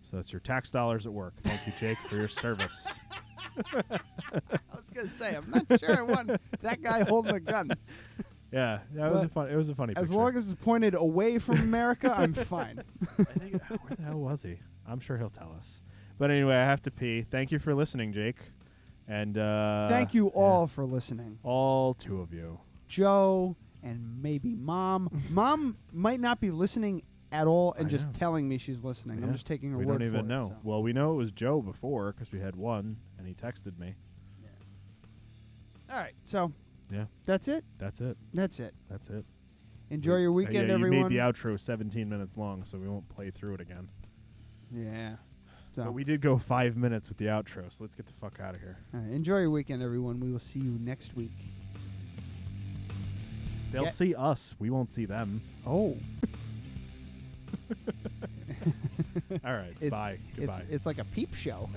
So that's your tax dollars at work. Thank you, Jake, for your service. I was gonna say, I'm not sure I want that guy holding a gun. Yeah, it was a funny picture. As long as it's pointed away from America, I'm fine. I think, where the hell was he? I'm sure he'll tell us. But anyway, I have to pee. Thank you for listening, Jake. And thank you all for listening. All two of you. Joe and maybe Mom. Mom might not be listening at all and just telling me she's listening. Yeah. I'm just taking her word for it. We don't even know. So. Well, we know it was Joe before because we had one, and he texted me. Yeah. All right, so yeah, that's it. That's it. That's it. That's it. Enjoy your weekend, you everyone. made the outro 17 minutes long, so we won't play through it again. Yeah. So. But we did go 5 minutes with the outro, so let's get the fuck out of here. All right, enjoy your weekend, everyone. We will see you next week. They'll see us. We won't see them. Oh. All right. Bye. Goodbye. It's like a peep show.